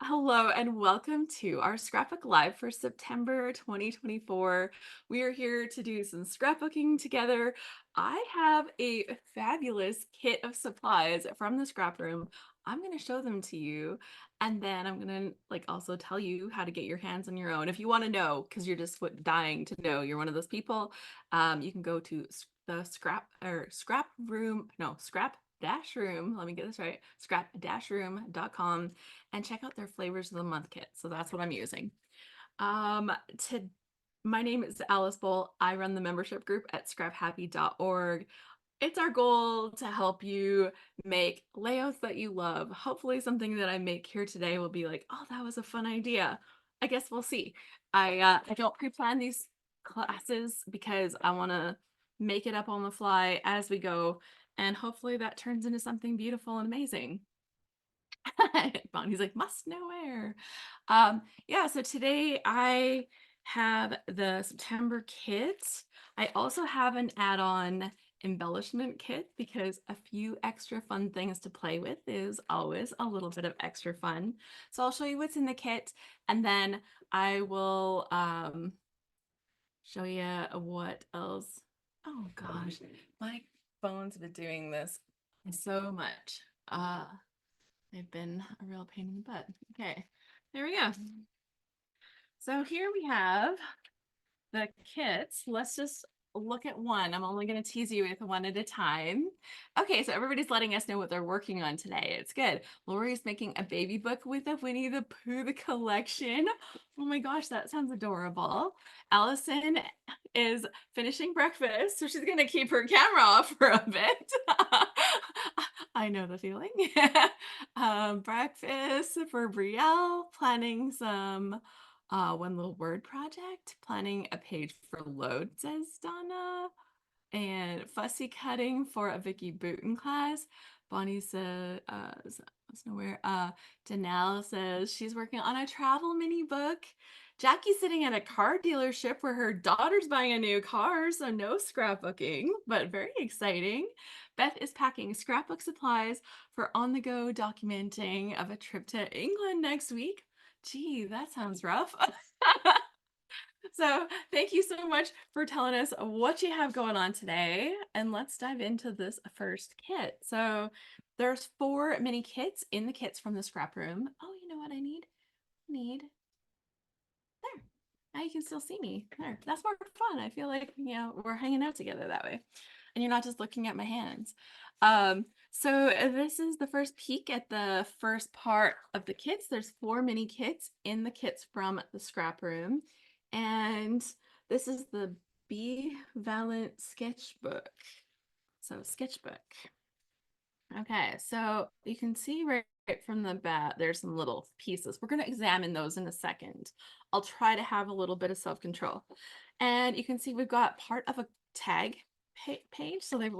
Hello and welcome to our Scrapbook Live for September 2024. We are here to do some scrapbooking together. I have a fabulous kit of supplies from the scrap room. I'm going to show them to you, and then I'm going to also tell you how to get your hands on your own. If you want to know, because you're just dying to know, you're one of those people, you can go to the scrap room, no, scrap dash room. Let me get this right. Scrap-room.com and check out their flavors of the month kit. So that's what I'm using. Um, to My name is Alice Bowl. I run the membership group at scraphappy.org. It's our goal to help you make layouts that you love. Hopefully something that I make here today will be like, oh, that was a fun idea. I guess we'll see. I don't pre-plan these classes because I want to make it up on the fly as we go, and hopefully that turns into something beautiful and amazing. Bonnie's like, must nowhere. Yeah, so today I have the September kit. I also have an add-on embellishment kit because a few extra fun things to play with is always a little bit of extra fun. So I'll show you what's in the kit, and then I will show you what else. Oh gosh, my phone's been doing this so much. They've been a real pain in the butt. Okay, there we go. So here we have the kits. Let's just look at one. I'm only going to tease you with one at a time. Okay, so everybody's letting us know what they're working on today. It's good. Lori's making a baby book with a Winnie the Pooh the collection. Oh my gosh, that sounds adorable. Allison is finishing breakfast, so she's going to keep her camera off for a bit. I know the feeling. Breakfast for Brielle, planning some one little word project, planning a page for load, says Donna, and fussy cutting for a Vicky Booten class. Bonnie said, nowhere. Danelle says she's working on a travel mini book. Jackie's sitting at a car dealership where her daughter's buying a new car, so no scrapbooking, but very exciting. Beth is packing scrapbook supplies for on-the-go documenting of a trip to England next week. Gee, that sounds rough. So thank you so much for telling us what you have going on today. And let's dive into this first kit. So there's 4 mini kits in the kits from the scrap room. Oh, you know what I need? There. Now you can still see me. There. That's more fun. I feel like, we're hanging out together that way. And you're not just looking at my hands. So this is the first peek at the first part of the kits. There's 4 mini kits in the kits from the scrap room. And this is the Valent sketchbook. So sketchbook. Okay, so you can see right from the bat, there's some little pieces. We're going to examine those in a second. I'll try to have a little bit of self-control. And you can see we've got part of a tag page. So they've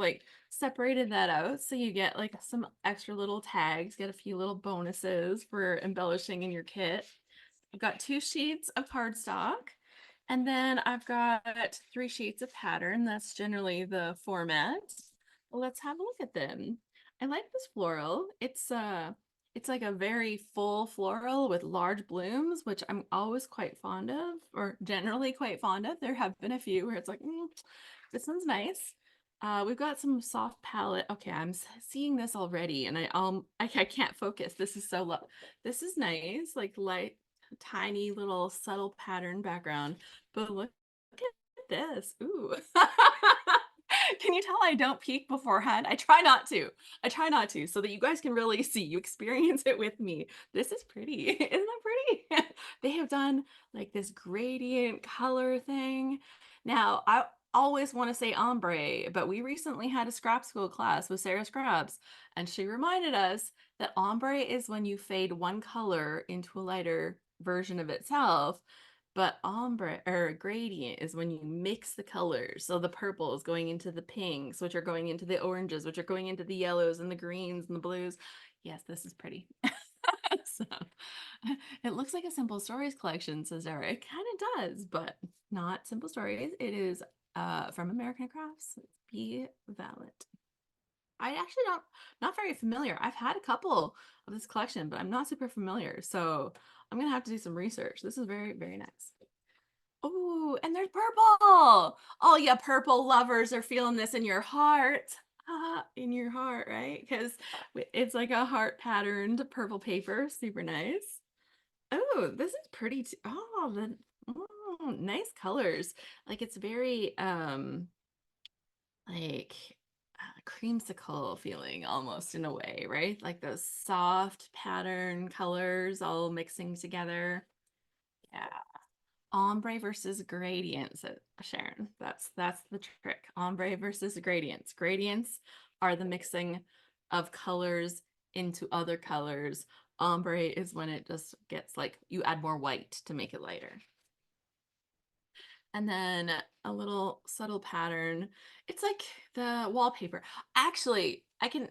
separated that out. So you get some extra little tags, get a few little bonuses for embellishing in your kit. I've got 2 sheets of cardstock. And then I've got 3 sheets of pattern. That's generally the format. Well, let's have a look at them. I like this floral. It's like a very full floral with large blooms, which I'm always quite fond of, or generally quite fond of. There have been a few where it's like, this one's nice. We've got some soft palette. Okay, I'm seeing this already, and I can't focus. This is so low. This is nice, like light, tiny little subtle pattern background. But look at this. Ooh. Can you tell I don't peek beforehand? I try not to. I try not to so that you guys can really see, you experience it with me. This is pretty. Isn't that pretty? They have done this gradient color thing. Now, I always want to say ombre, but we recently had a scrap school class with Sarah Scrubs, and she reminded us that ombre is when you fade one color into a lighter version of itself. But ombre or gradient is when you mix the colors. So the purple is going into the pinks, which are going into the oranges, which are going into the yellows and the greens and the blues. Yes, this is pretty. So it looks like a Simple Stories collection, says Eric. It kind of does, but not Simple Stories. It is from American Crafts. It's Be Valid. I actually don't, not very familiar. I've had a couple of this collection, but I'm not super familiar. So I'm gonna have to do some research. This is very, very nice. Oh, and there's purple. Oh yeah, purple lovers are feeling this in your heart. In your heart, right? Because it's like a heart patterned purple paper. Super nice. Oh, this is pretty t oh, nice colors. Like it's very like creamsicle feeling almost in a way, right? Like those soft pattern colors all mixing together. Yeah. Ombre versus gradients, Sharon. That's the trick. Ombre versus gradients. Gradients are the mixing of colors into other colors. Ombre is when it just gets like you add more white to make it lighter. And then a little subtle pattern. It's like the wallpaper. Actually, I can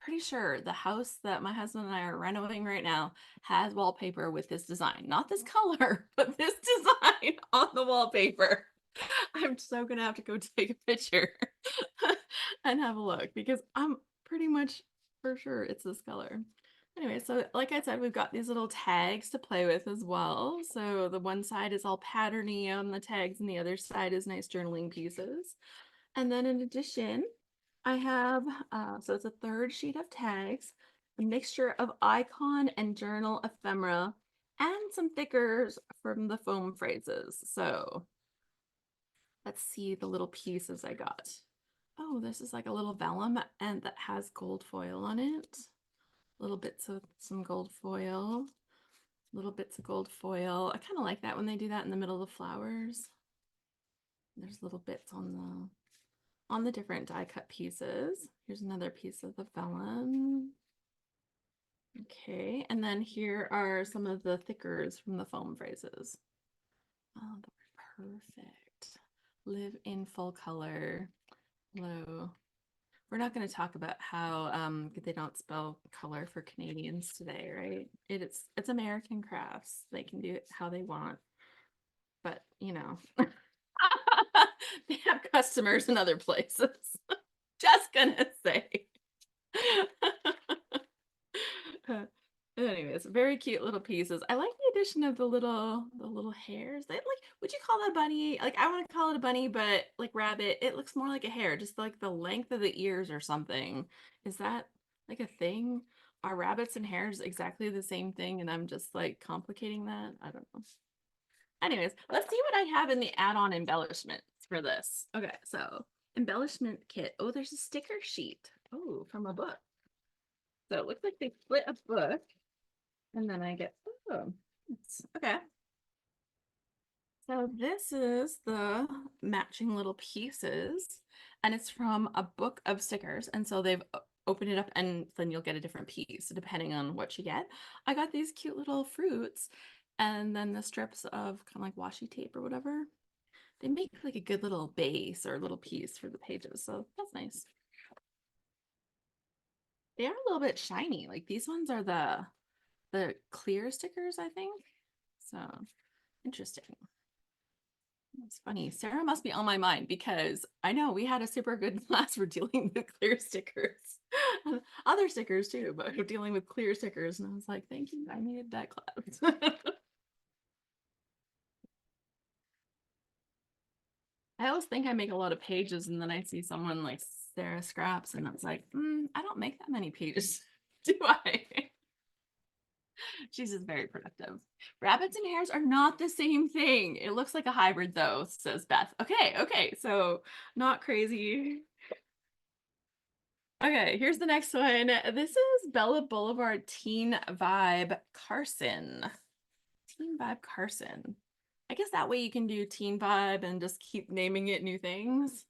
pretty sure the house that my husband and I are renovating right now has wallpaper with this design. Not this color, but this design on the wallpaper. I'm so gonna have to go take a picture and have a look because I'm pretty much for sure it's this color. Anyway, so like I said, we've got these little tags to play with as well. So the one side is all patterny on the tags and the other side is nice journaling pieces. And then in addition, I have, so it's a third sheet of tags, a mixture of icon and journal ephemera, and some thickers from the foam phrases. So let's see the little pieces I got. Oh, this is like a little vellum and that has gold foil on it. Little bits of some gold foil, little bits of gold foil. I kind of like that when they do that in the middle of the flowers. There's little bits on the different die cut pieces. Here's another piece of the vellum. Okay, and then here are some of the thickers from the foam phrases. Oh, they're perfect. Live in full color. Hello. We're not going to talk about how they don't spell color for Canadians today, right? It's American crafts. They can do it how they want, but you know, they have customers in other places. Just gonna say. Anyways, very cute little pieces. I like the addition of the little hairs. They like, would you call that a bunny? Like I want to call it a bunny, but like rabbit, it looks more like a hair, just like the length of the ears or something. Is that like a thing? Are rabbits and hares exactly the same thing? And I'm just like complicating that? I don't know. Anyways, let's see what I have in the add-on embellishments for this. Okay, so embellishment kit. Oh, there's a sticker sheet. Oh, from a book. So it looks like they split a book. And then I get, oh, okay. So this is the matching little pieces, and it's from a book of stickers. And so they've opened it up, and then you'll get a different piece depending on what you get. I got these cute little fruits, and then the strips of kind of like washi tape or whatever. They make like a good little base or little piece for the pages, so that's nice. They are a little bit shiny. Like these ones are the clear stickers, I think. So interesting. It's funny. Sarah must be on my mind because I know we had a super good class for dealing with clear stickers. Other stickers too, but dealing with clear stickers. And I was like, thank you. I needed that class. I always think I make a lot of pages and then I see someone like Sarah Scraps and it's like, I don't make that many pages, do I? She's just very productive. Rabbits and hares are not the same thing. It looks like a hybrid though, says Beth. Okay, okay, so not crazy. Okay, here's the next one. This is Bella Boulevard Teen Vibe Carson. Teen Vibe Carson. I guess that way you can do Teen Vibe and just keep naming it new things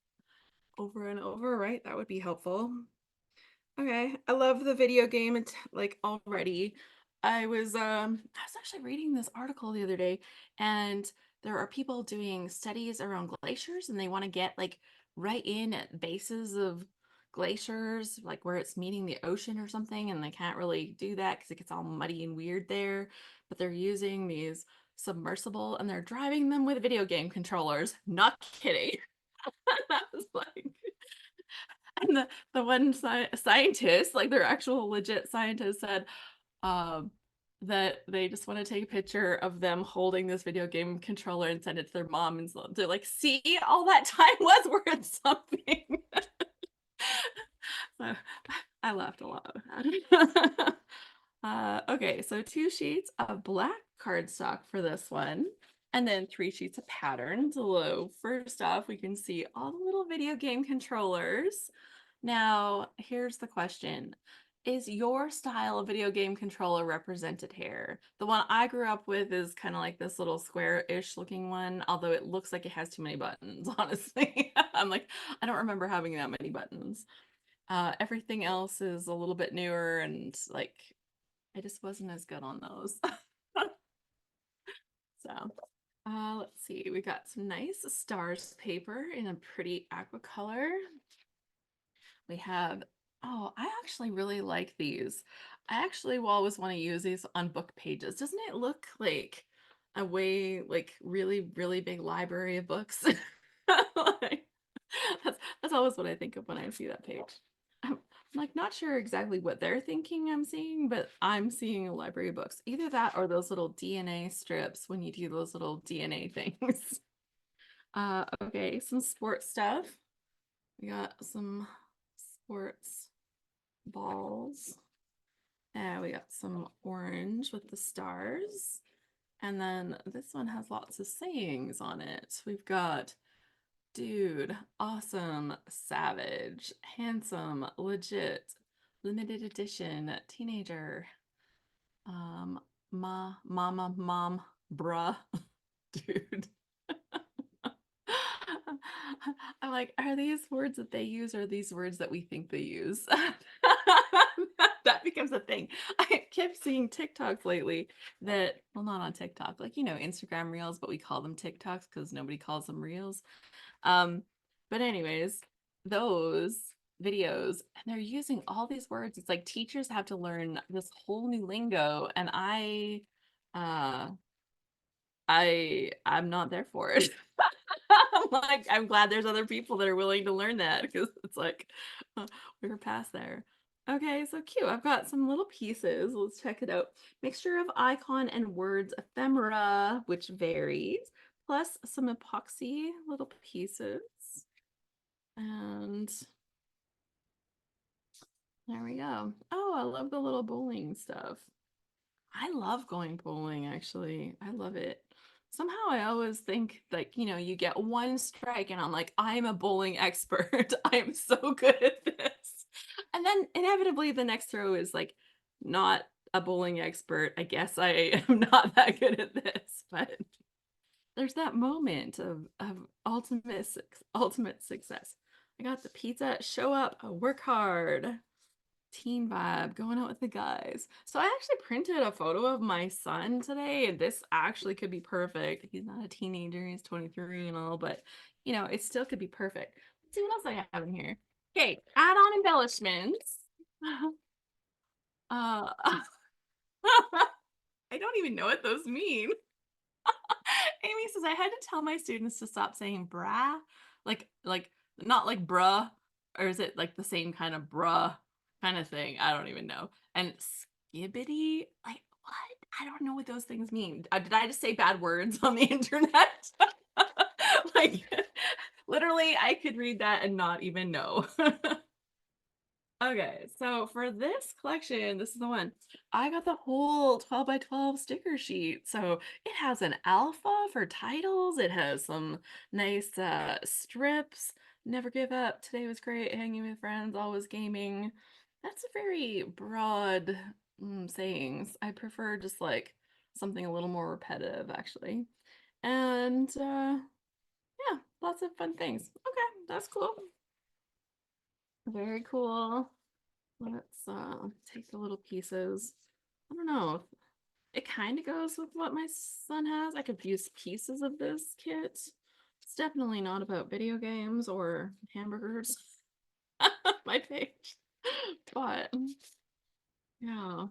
over and over, right? That would be helpful. Okay, I love the video game. It's like already. I was actually reading this article the other day, and there are people doing studies around glaciers, and they want to get like right in at bases of glaciers, like where it's meeting the ocean or something, and they can't really do that because it gets all muddy and weird there. But they're using these submersible, and they're driving them with video game controllers. Not kidding. That was like And the one scientist, like their actual legit scientist, said um that they just want to take a picture of them holding this video game controller and send it to their mom, and so they're like, see, all that time was worth something. So I laughed a lot about it. Okay, so 2 sheets of black cardstock for this one, and then 3 sheets of patterns. So first off, we can see all the little video game controllers. Now, here's the question. Is your style of video game controller represented here? The one I grew up with is kind of like this little square-ish looking one, although it looks like it has too many buttons, honestly. I'm like, I don't remember having that many buttons. Everything else is a little bit newer, and like I just wasn't as good on those. So, let's see. We got some nice stars paper in a pretty aqua color. We have, oh, I actually really like these. I actually will always want to use these on book pages. Doesn't it look like a way, like really, really big library of books? Like, that's always what I think of when I see that page. I'm like not sure exactly what they're thinking I'm seeing, but I'm seeing a library of books. Either that or those little DNA strips when you do those little DNA things. Okay, some sports stuff. We got some sports balls. And we got some orange with the stars. And then this one has lots of sayings on it. We've got dude, awesome, savage, handsome, legit, limited edition, teenager, mama, mom, bruh, dude. I'm like, are these words that they use, or are these words that we think they use? That becomes a thing. I kept seeing TikToks lately that, well, not on TikTok, like, Instagram reels, but we call them TikToks because nobody calls them reels. Um, but anyways, those videos, and they're using all these words. It's like teachers have to learn this whole new lingo, and uh I'm not there for it. I'm like, I'm glad there's other people that are willing to learn that, because it's like we're past there. Okay, so cute. I've got some little pieces. Let's check it out. Mixture of icon and words ephemera, which varies, plus some epoxy little pieces. And there we go. Oh, I love the little bowling stuff. I love going bowling, actually. I love it. Somehow I always think like, you get one strike and I'm like, I'm a bowling expert. I'm so good at this. And then inevitably the next throw is like not a bowling expert. I guess I am not that good at this, but there's that moment of ultimate success. I got the pizza, show up, work hard, teen vibe, going out with the guys. So I actually printed a photo of my son today, and this actually could be perfect. He's not a teenager, he's 23 and all, but it still could be perfect. Let's see what else I have in here. Okay, add-on embellishments. Uh, I don't even know what those mean. Amy says I had to tell my students to stop saying brah, like not like bruh, or is it like the same kind of bruh kind of thing? I don't even know. And skibbity, like what? I don't know what those things mean. Did I just say bad words on the internet? Like literally, I could read that and not even know. Okay, so for this collection, this is the one. I got the whole 12 by 12 sticker sheet. So it has an alpha for titles. It has some nice strips. Never give up. Today was great. Hanging with friends. Always gaming. That's a very broad sayings. I prefer just like something a little more repetitive, actually. And yeah, lots of fun things. Okay, that's cool. Very cool. Let's take the little pieces. I don't know. It kind of goes with what my son has. I could use pieces of this kit. It's definitely not about video games or hamburgers. My page. But yeah,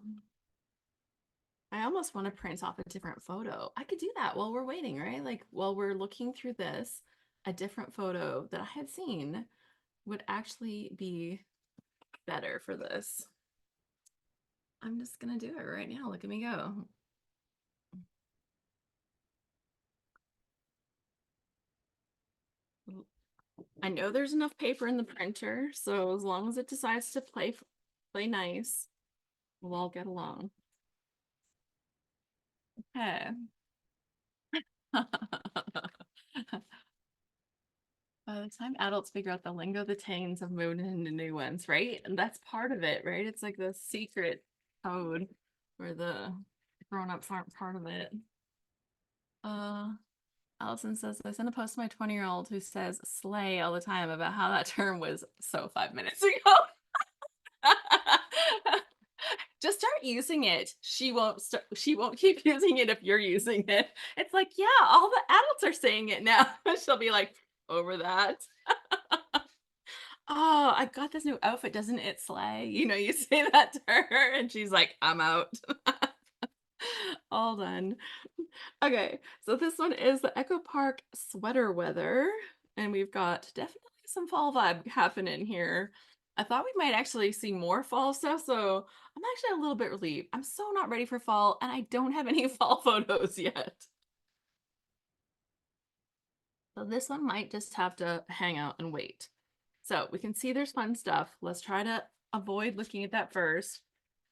I almost want to print off a different photo. I could do that while we're waiting, right? Like while we're looking through this, a different photo that I had seen would actually be better for this. I'm just gonna do it right now. Look at me go. I know there's enough paper in the printer, so as long as it decides to play nice, we'll all get along. Okay. By the time adults figure out the lingo, the teens have moved into new ones, right? And that's part of it, right? It's like the secret code where the grown-ups aren't part of it. Uh, Allison says, I sent a post to my 20-year-old who says slay all the time about how that term was so 5 minutes ago. Just start using it. She won't keep using it if you're using it. It's like, yeah, all the adults are saying it now. She'll be like, over that. Oh, I got this new outfit, doesn't it slay? You know, you say that to her and she's like, I'm out. All done. Okay, so this one is the Echo Park sweater weather, and we've got definitely some fall vibe happening here. I thought we might actually see more fall stuff, so I'm actually a little bit relieved. I'm so not ready for fall, and I don't have any fall photos yet. So this one might just have to hang out and wait. So we can see there's fun stuff. Let's try to avoid looking at that first.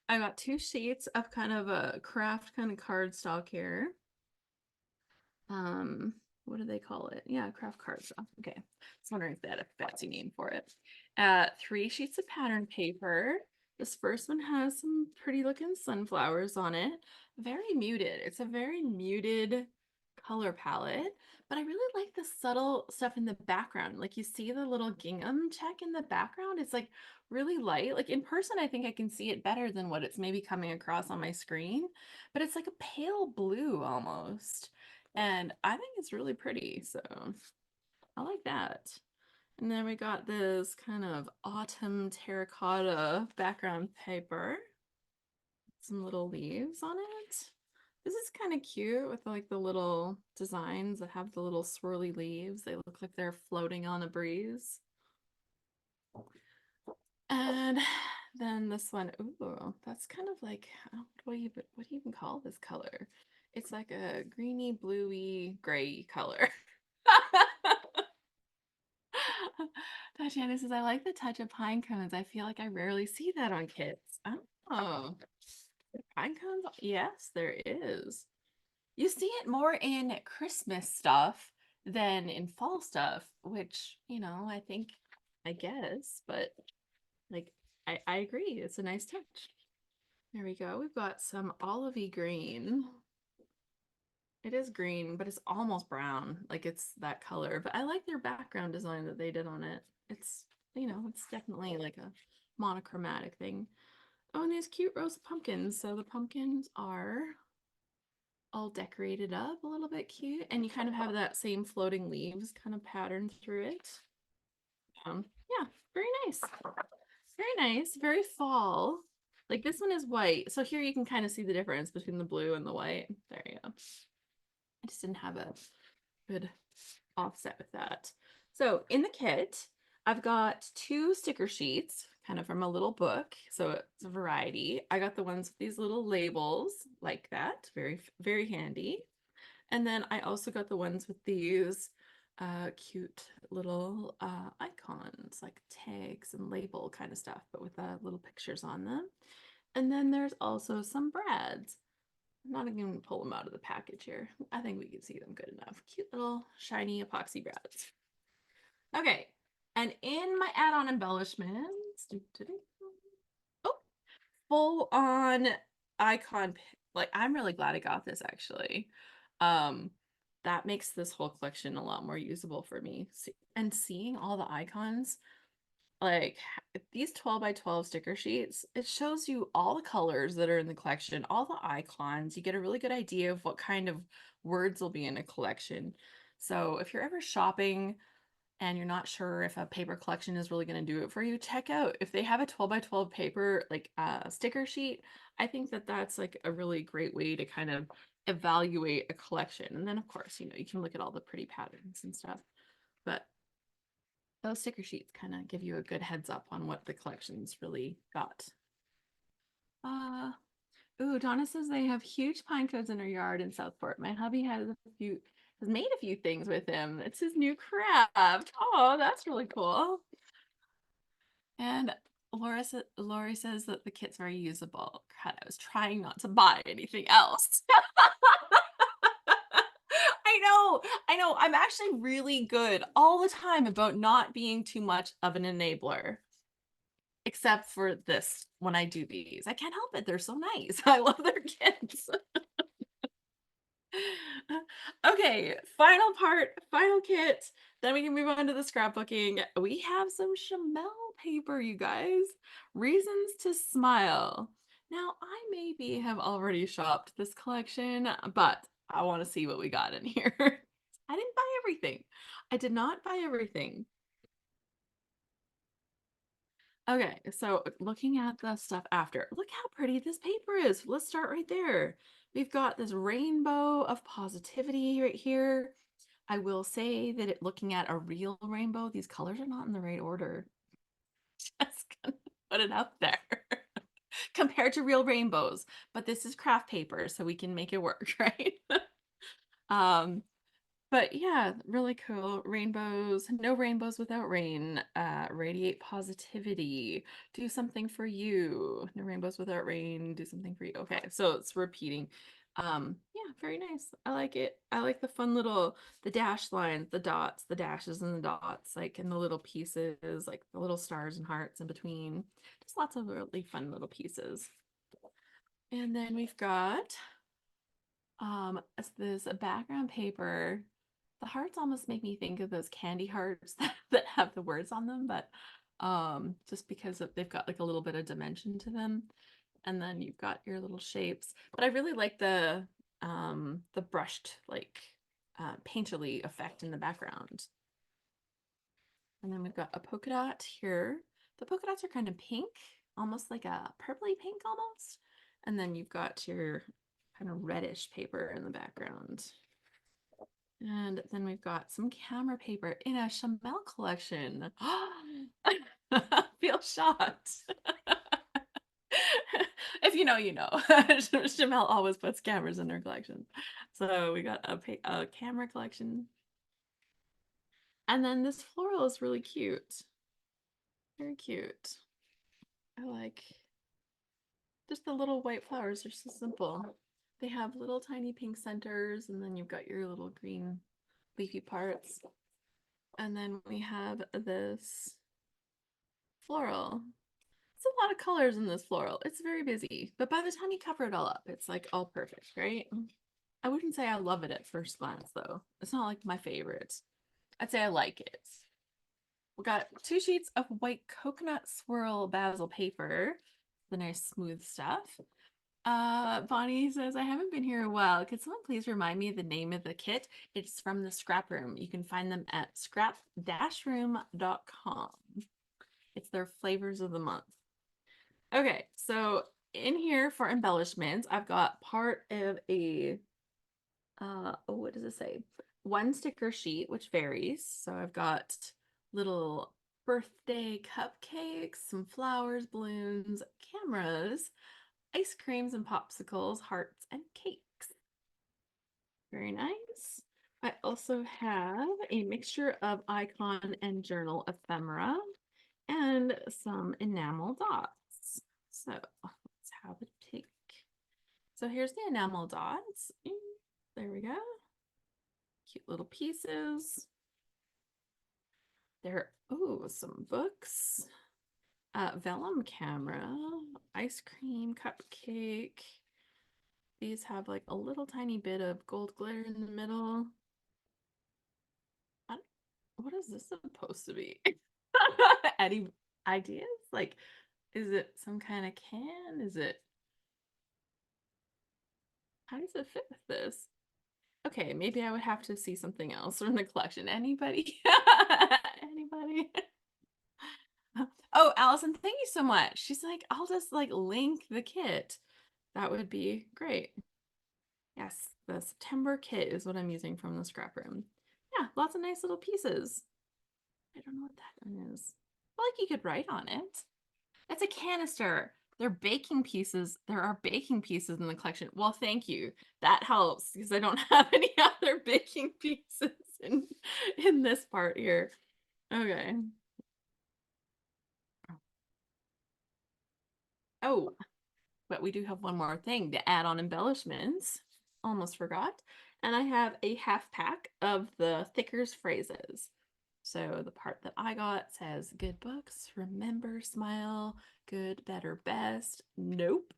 I got 2 sheets of kind of a craft kind of cardstock here. um what do they call it? Yeah, craft cardstock. Okay, I was wondering if they had a fancy name for it. 3 sheets of pattern paper. This first one has some pretty looking sunflowers on it. Very muted. It's a very muted color palette, but I really like the subtle stuff in the background. Like, you see the little gingham check in the background. It's like really light. Like in person, I think I can see it better than what it's maybe coming across on my screen, but it's like a pale blue almost. And I think it's really pretty, so I like that. And then we got this kind of autumn terracotta background paper. Some little leaves on it. This is kind of cute with like the little designs that have the little swirly leaves. They look like they're floating on a breeze. And then this one, ooh, that's kind of like, what do you even call this color? It's like a greeny, bluey, gray color. Tatiana says, I like the touch of pine cones. I feel like I rarely see that on kids. Oh, pine cones? Yes, there is. You see it more in Christmas stuff than in fall stuff, which, I think, I guess, but like, I agree. It's a nice touch. There we go. We've got some olivey green. It is green, but it's almost brown. Like, it's that color. But I like their background design that they did on it. It's, it's definitely like a monochromatic thing. Oh, and these cute rose pumpkins. So the pumpkins are all decorated up, a little bit cute. And you kind of have that same floating leaves kind of pattern through it. Yeah, very nice. Very nice. Very fall. Like, this one is white. So here you can kind of see the difference between the blue and the white. There you go. I just didn't have a good offset with that. So in the kit, I've got 2 sticker sheets, kind of from a little book. So it's a variety. I got the ones with these little labels like that. Very, very handy. And then I also got the ones with these cute little icons, like tags and label kind of stuff, but with little pictures on them. And then there's also some brads. I'm not even gonna pull them out of the package here. I think we can see them good enough. Cute little shiny epoxy brads. Okay, and in my add-on embellishments, oh, full on icon. Like, I'm really glad I got this actually. Um, that makes this whole collection a lot more usable for me. And seeing all the icons, like these 12 by 12 sticker sheets, it shows you all the colors that are in the collection, all the icons. You get a really good idea of what kind of words will be in a collection. So if you're ever shopping and you're not sure if a paper collection is really going to do it for you, check out if they have a 12 by 12 paper like sticker sheet. I think that that's like a really great way to kind of evaluate a collection. And then of course, you can look at all the pretty patterns and stuff. But those sticker sheets kind of give you a good heads up on what the collection's really got. Uh, Ooh, Donna says they have huge pine cones in her yard in Southport. My hubby has made a few things with him. It's his new craft. Oh, that's really cool. And Lori says that the kit's very usable. God, I was trying not to buy anything else. I know. I'm actually really good all the time about not being too much of an enabler. Except for this when I do these. I can't help it. They're so nice. I love their kids. Okay, final part, final kit. Then we can move on to the scrapbooking. We have some Chamel paper, you guys. Reasons to Smile. Now, I maybe have already shopped this collection, but I want to see what we got in here. I didn't buy everything. I did not buy everything. Okay, so looking at the stuff after, look how pretty this paper is. Let's start right there. We've got this rainbow of positivity right here. I will say that looking at a real rainbow, these colors are not in the right order. Just gonna put it up there compared to real rainbows. But this is craft paper, so we can make it work, right? um, but yeah, really cool. Rainbows, no rainbows without rain. Radiate positivity. Do something for you. No rainbows without rain. Do something for you. Okay, so it's repeating. Yeah, very nice. I like it. I like the fun little the dash lines, the dots, the dashes and the dots, like in the little pieces, like the little stars and hearts in between. Just lots of really fun little pieces. And then we've got this background paper. The hearts almost make me think of those candy hearts that have the words on them, but just because they've got like a little bit of dimension to them. And then you've got your little shapes. But I really like the brushed like painterly effect in the background. And then we've got a polka dot here. The polka dots are kind of pink, almost like a purpley pink almost. And then you've got your kind of reddish paper in the background. And then we've got some camera paper in a Chamel collection. Feel shocked. If you know, you know. Chamel always puts cameras in her collection. So we got a camera collection. And then this floral is really cute. Very cute. I like just the little white flowers are so simple. They have little tiny pink centers, and then you've got your little green leafy parts. And then we have this floral. It's a lot of colors in this floral. It's very busy, but by the time you cover it all up, it's like all perfect, right? I wouldn't say I love it at first glance, though. It's not like my favorite. I'd say I like it. We got 2 sheets of white coconut swirl basil paper, the nice smooth stuff. Bonnie says, I haven't been here in a while. Could someone please remind me the name of the kit? It's from the ScrapRoom. You can find them at scrap-room.com. It's their flavors of the month. Okay, so in here for embellishments, I've got part of a, what does it say? 1 sticker sheet, which varies. So I've got little birthday cupcakes, some flowers, balloons, cameras, ice creams and popsicles, hearts, and cakes. Very nice. I also have a mixture of icon and journal ephemera and some enamel dots. So let's have a take. So here's the enamel dots. There we go. Cute little pieces. There, oh, some books. Vellum camera, ice cream, cupcake. These have like a little tiny bit of gold glitter in the middle. What is this supposed to be? Any ideas? Like, is it some kind of can? Is it, how does it fit with this? Okay, maybe I would have to see something else from the collection. Anybody? Anybody? Oh, Allison, thank you so much. She's like, I'll just like link the kit. That would be great. Yes, the September kit is what I'm using from the scrap room. Yeah, lots of nice little pieces. I don't know what that is. I feel like you could write on it. It's a canister. They're baking pieces. There are baking pieces in the collection. Well, thank you. That helps because I don't have any other baking pieces in this part here. Okay. Oh, but we do have one more thing to add on embellishments. Almost forgot. And I have a half pack of the Thicker's phrases. So the part that I got says good books, remember, smile, good, better, best. Nope.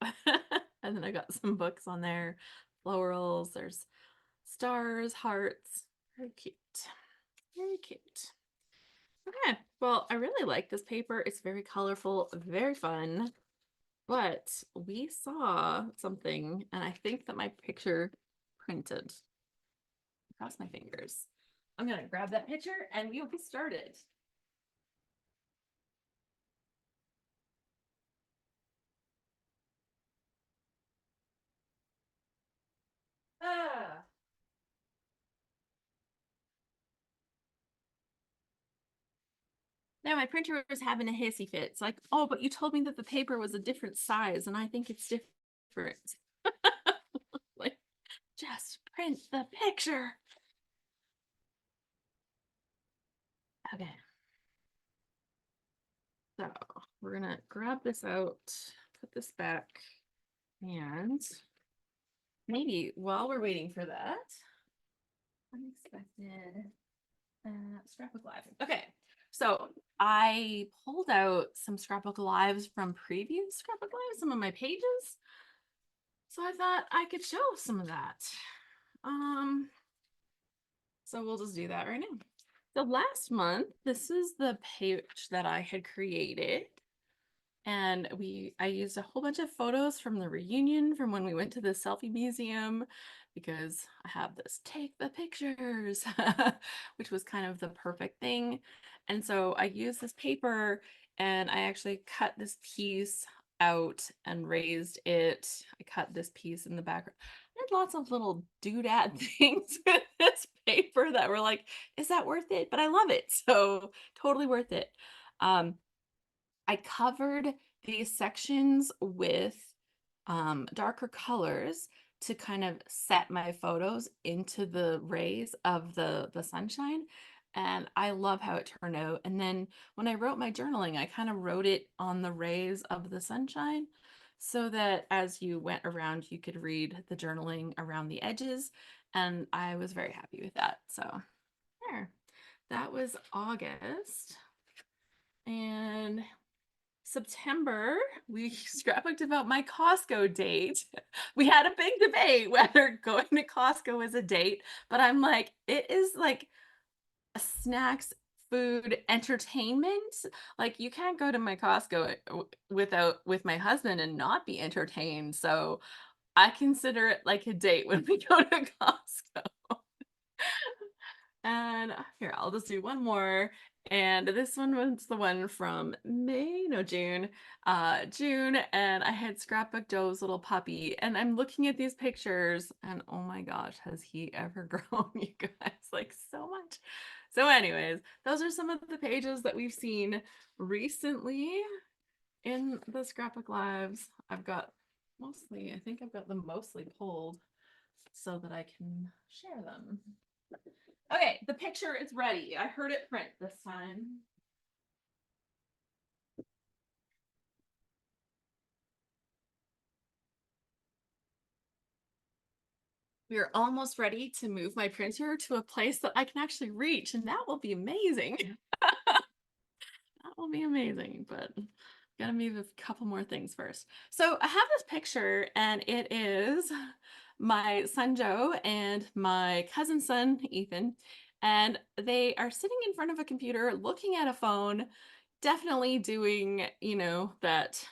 And then I got some books on there, florals, there's stars, hearts. Very cute. Very cute. Okay, well, I really like this paper. It's very colorful, very fun. But we saw something, and I think that my picture printed. Cross my fingers. I'm gonna grab that picture and we will get started. Ah. Now my printer was having a hissy fit. It's like, oh, but you told me that the paper was a different size, and I think it's different. Like, just print the picture. Okay. So we're gonna grab this out, put this back, and maybe while we're waiting for that, unexpected Scrapbook Live. Okay, so I pulled out some Scrapbook Lives from previous Scrapbook Lives, some of my pages. So I thought I could show some of that. Um, so we'll just do that right now. So last month, this is the page that I had created. And I used a whole bunch of photos from the reunion from when we went to the selfie museum because I have this take the pictures, which was kind of the perfect thing. And so I used this paper and I actually cut this piece out and raised it. I cut this piece in the background. I had lots of little doodad things with this paper that were like, is that worth it? But I love it. So totally worth it. I covered these sections with darker colors to kind of set my photos into the rays of the sunshine. And I love how it turned out. And then when I wrote my journaling, I kind of wrote it on the rays of the sunshine so that as you went around, you could read the journaling around the edges. And I was very happy with that. So there, that was August. And September, we scrapbooked about my Costco date. We had a big debate whether going to Costco is a date, but I'm like, it is like a snacks, food, entertainment. Like you can't go to my Costco with my husband and not be entertained. So I consider it like a date when we go to Costco. And here, I'll just do one more. And this one was the one from June. June, and I had scrapbooked Joe's little puppy. And I'm looking at these pictures, and oh my gosh, has he ever grown, you guys? Like so much. So, anyways, those are some of the pages that we've seen recently in the Scrapbook Lives. I think I've got them mostly pulled so that I can share them. Okay, the picture is ready. I heard it print this time. We are almost ready to move my printer to a place that I can actually reach, and that will be amazing. That will be amazing, but gotta move a couple more things first. So I have this picture, and it is my son Joe and my cousin's son Ethan, and they are sitting in front of a computer looking at a phone, definitely doing, that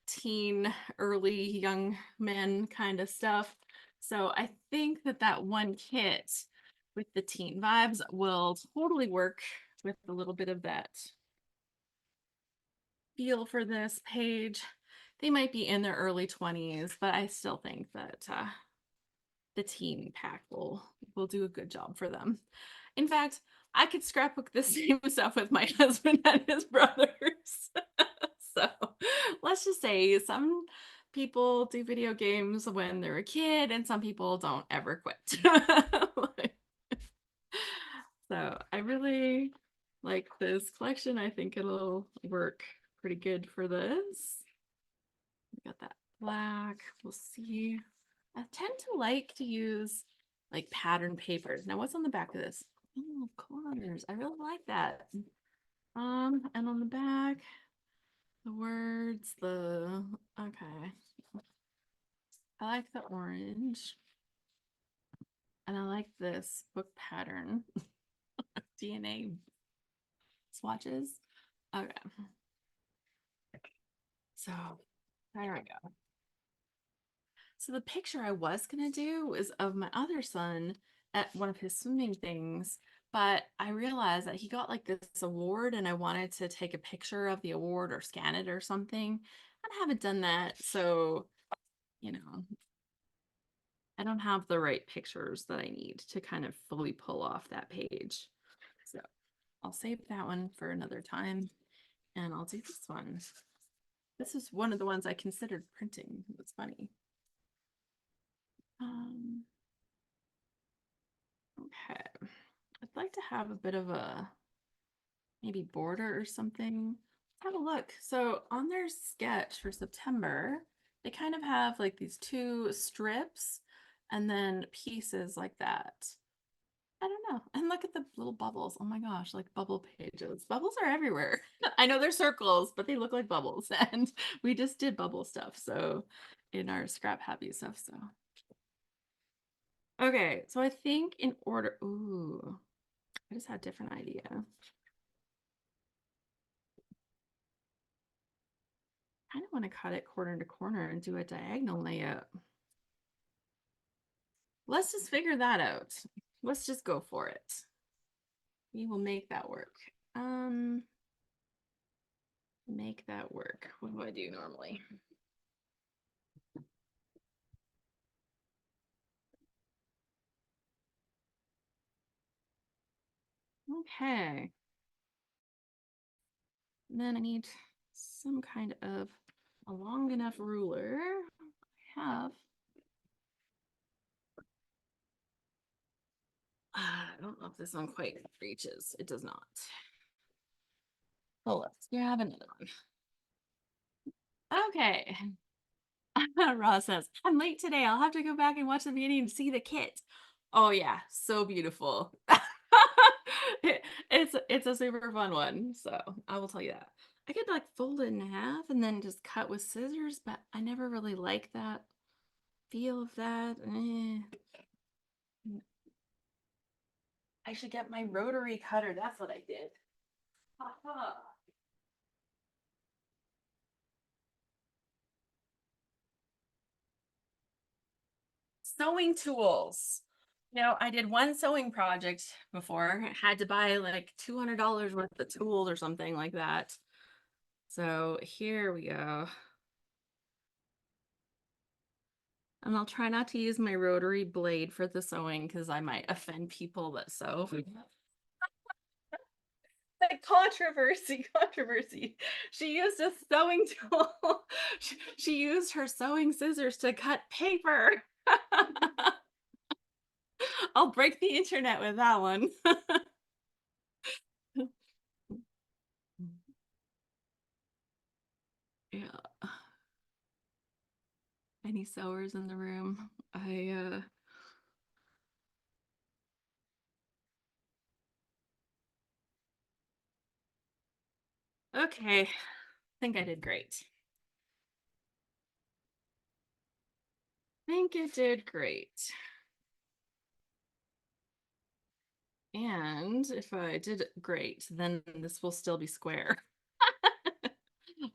teen, early young men kind of stuff. So I think that one kit with the teen vibes will totally work with a little bit of that feel for this page. They might be in their early 20s, but I still think that the teen pack will do a good job for them. In fact, I could scrapbook the same stuff with my husband and his brothers. So let's just say some people do video games when they're a kid, and some people don't ever quit. Like, so I really like this collection. I think it'll work pretty good for this. We got that black. We'll see. I tend to like to use like pattern papers. Now, what's on the back of this? Oh, colors. I really like that. And on the back, the words, the okay. I like the orange. And I like this book pattern. DNA swatches. Okay. So there we go. So the picture I was gonna do was of my other son at one of his swimming things, but I realized that he got like this award and I wanted to take a picture of the award or scan it or something. I haven't done that, so you know, I don't have the right pictures that I need to kind of fully pull off that page. So I'll save that one for another time and I'll do this one. This is one of the ones I considered printing. It's funny. Um, okay. I'd like to have a bit of a maybe border or something. Have a look. So on their sketch for September, they kind of have like these two strips and then pieces like that. I don't know. And look at the little bubbles. Oh my gosh, like bubble pages. Bubbles are everywhere. I know they're circles, but they look like bubbles. And we just did bubble stuff. So in our scrap happy stuff. So okay. So I think in order, ooh, I just had a different idea. Kind of want to cut it corner to corner and do a diagonal layout. Let's just figure that out. Let's just go for it. We will make that work. Make that work. What do I do normally? Okay. And then I need some kind of a long enough ruler. I have. I don't know if this one quite reaches. It does not. Oh, let's grab another one. Okay. Ross says, I'm late today. I'll have to go back and watch the beginning to see the kit. Oh yeah, so beautiful. It's a super fun one, so I will tell you that. I could like fold it in half and then just cut with scissors, but I never really like that feel of that. I should get my rotary cutter. That's what I did. Sewing tools. You know, I did one sewing project before. I had to buy like $200 worth of tools or something like that. So here we go. And I'll try not to use my rotary blade for the sewing because I might offend people that sew. Like controversy, controversy. She used a sewing tool. She used her sewing scissors to cut paper. I'll break the internet with that one. Yeah. Any sewers in the room? Okay. I think I did great. I think it did great. And if I did great, then this will still be square.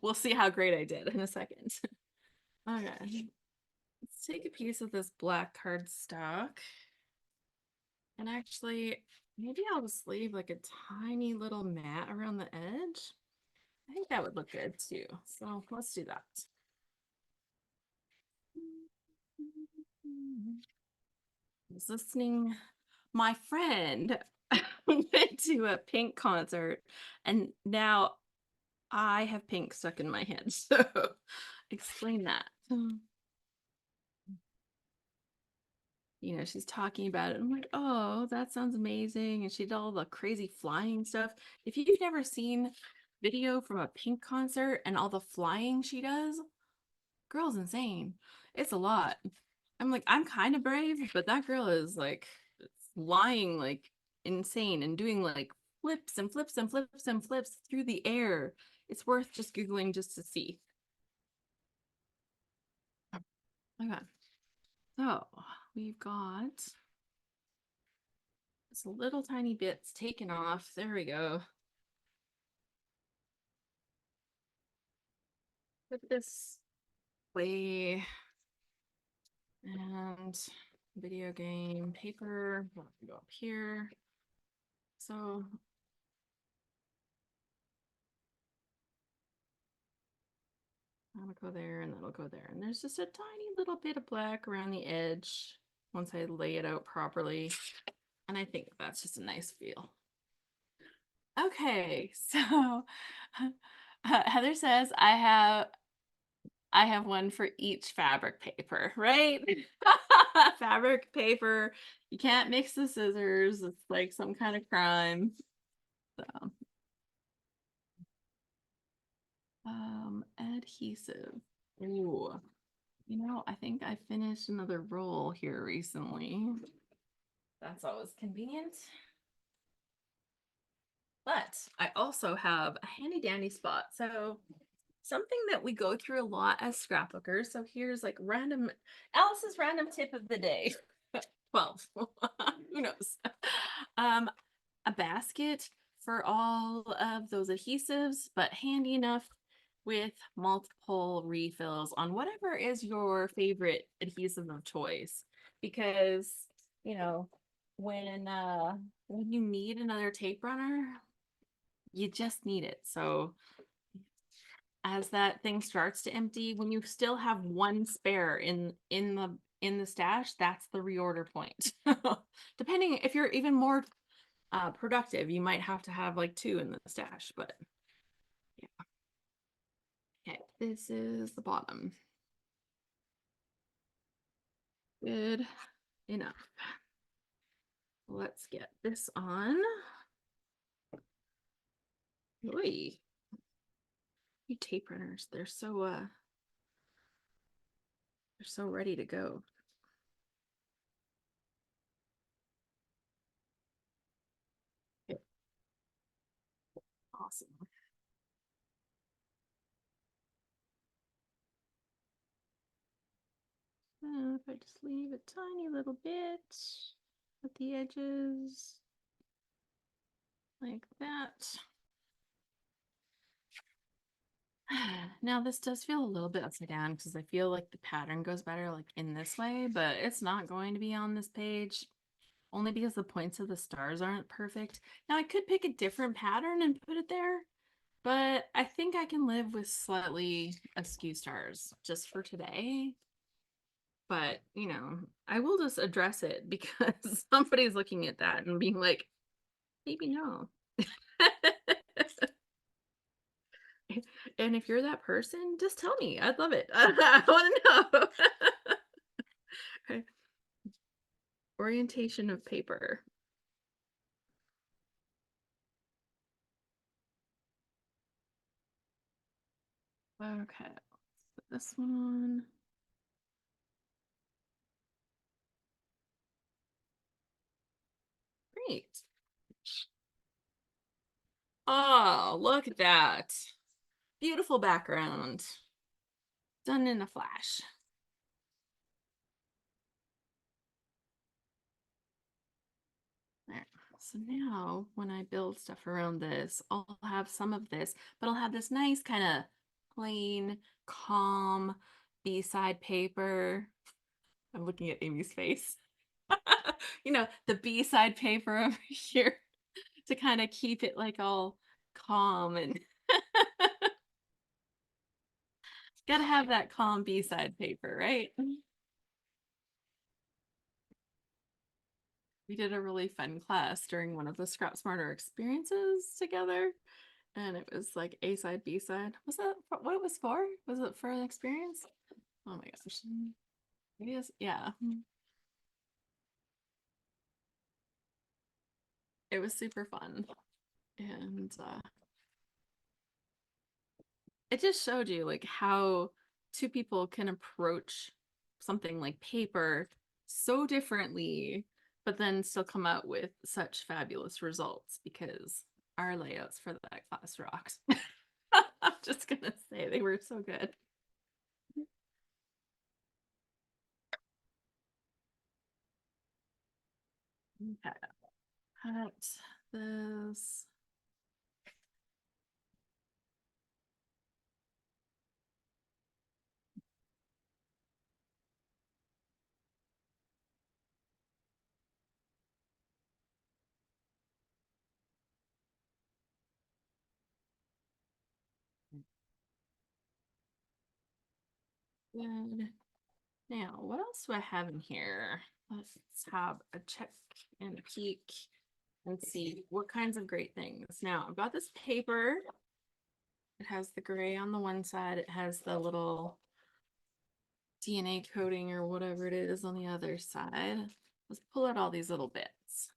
We'll see how great I did in a second. Okay. Let's take a piece of this black cardstock. And actually, maybe I'll just leave like a tiny little mat around the edge. I think that would look good too. So let's do that. I was listening. My friend went to a Pink concert, and now I have pink stuck in my head. So explain that. She's talking about it. I'm like, oh, that sounds amazing. And she did all the crazy flying stuff. If you've never seen video from a Pink concert and all the flying she does, girl's insane. It's a lot. I'm like, I'm kind of brave, but that girl is like flying like insane and doing like flips and flips and flips and flips through the air. It's worth just Googling just to see. Okay. So we've got this little tiny bits taken off. There we go. Put this away and video game paper. Go up here. So that'll go there and that'll go there. And there's just a tiny little bit of black around the edge once I lay it out properly. And I think that's just a nice feel. Okay, so Heather says I have one for each fabric paper, right? Fabric paper. You can't mix the scissors. It's like some kind of crime. So, adhesive. Ooh. I think I finished another roll here recently. That's always convenient. But I also have a handy dandy spot. So something that we go through a lot as scrapbookers. So here's like Alice's random tip of the day. 12. Who knows? Um, a basket for all of those adhesives, but handy enough with multiple refills on whatever is your favorite adhesive of choice. Because, you know, when you need another tape runner, you just need it. So as that thing starts to empty, when you still have one spare in the stash, that's the reorder point. Depending if you're even more productive, you might have to have like two in the stash, but yeah. Okay, this is the bottom. Good enough. Let's get this on. Oy. You tape runners, they're so ready to go. Okay. Awesome. If I just leave a tiny little bit at the edges like that. Now this does feel a little bit upside down because I feel like the pattern goes better like in this way, but it's not going to be on this page only because the points of the stars aren't perfect. Now I could pick a different pattern and put it there, but I think I can live with slightly askew stars just for today. But, I will just address it because somebody's looking at that and being like, maybe no. And if you're that person, just tell me. I'd love it. I want to know. Okay. Orientation of paper. Okay. This one. Great. Oh, look at that. Beautiful background. Done in a flash. There. So now when I build stuff around this, I'll have some of this, but I'll have this nice kind of plain, calm B-side paper. I'm looking at Amy's face. The B-side paper over here to kind of keep it like all calm and gotta have that calm B-side paper, right? we did a really fun class during one of the Scrap Smarter experiences together. And it was like A side, B side. Was that what it was for? Was it for an experience? Oh my gosh. Yes, yeah. It was super fun. And it just showed you like how two people can approach something like paper so differently, but then still come out with such fabulous results because our layouts for that class rocked. I'm just gonna say they were so good. Okay, cut this. Good. Now, what else do I have in here? Let's have a check and a peek and see what kinds of great things. Now, I've got this paper. It has the gray on the one side. It has the little DNA coating or whatever it is on the other side. Let's pull out all these little bits.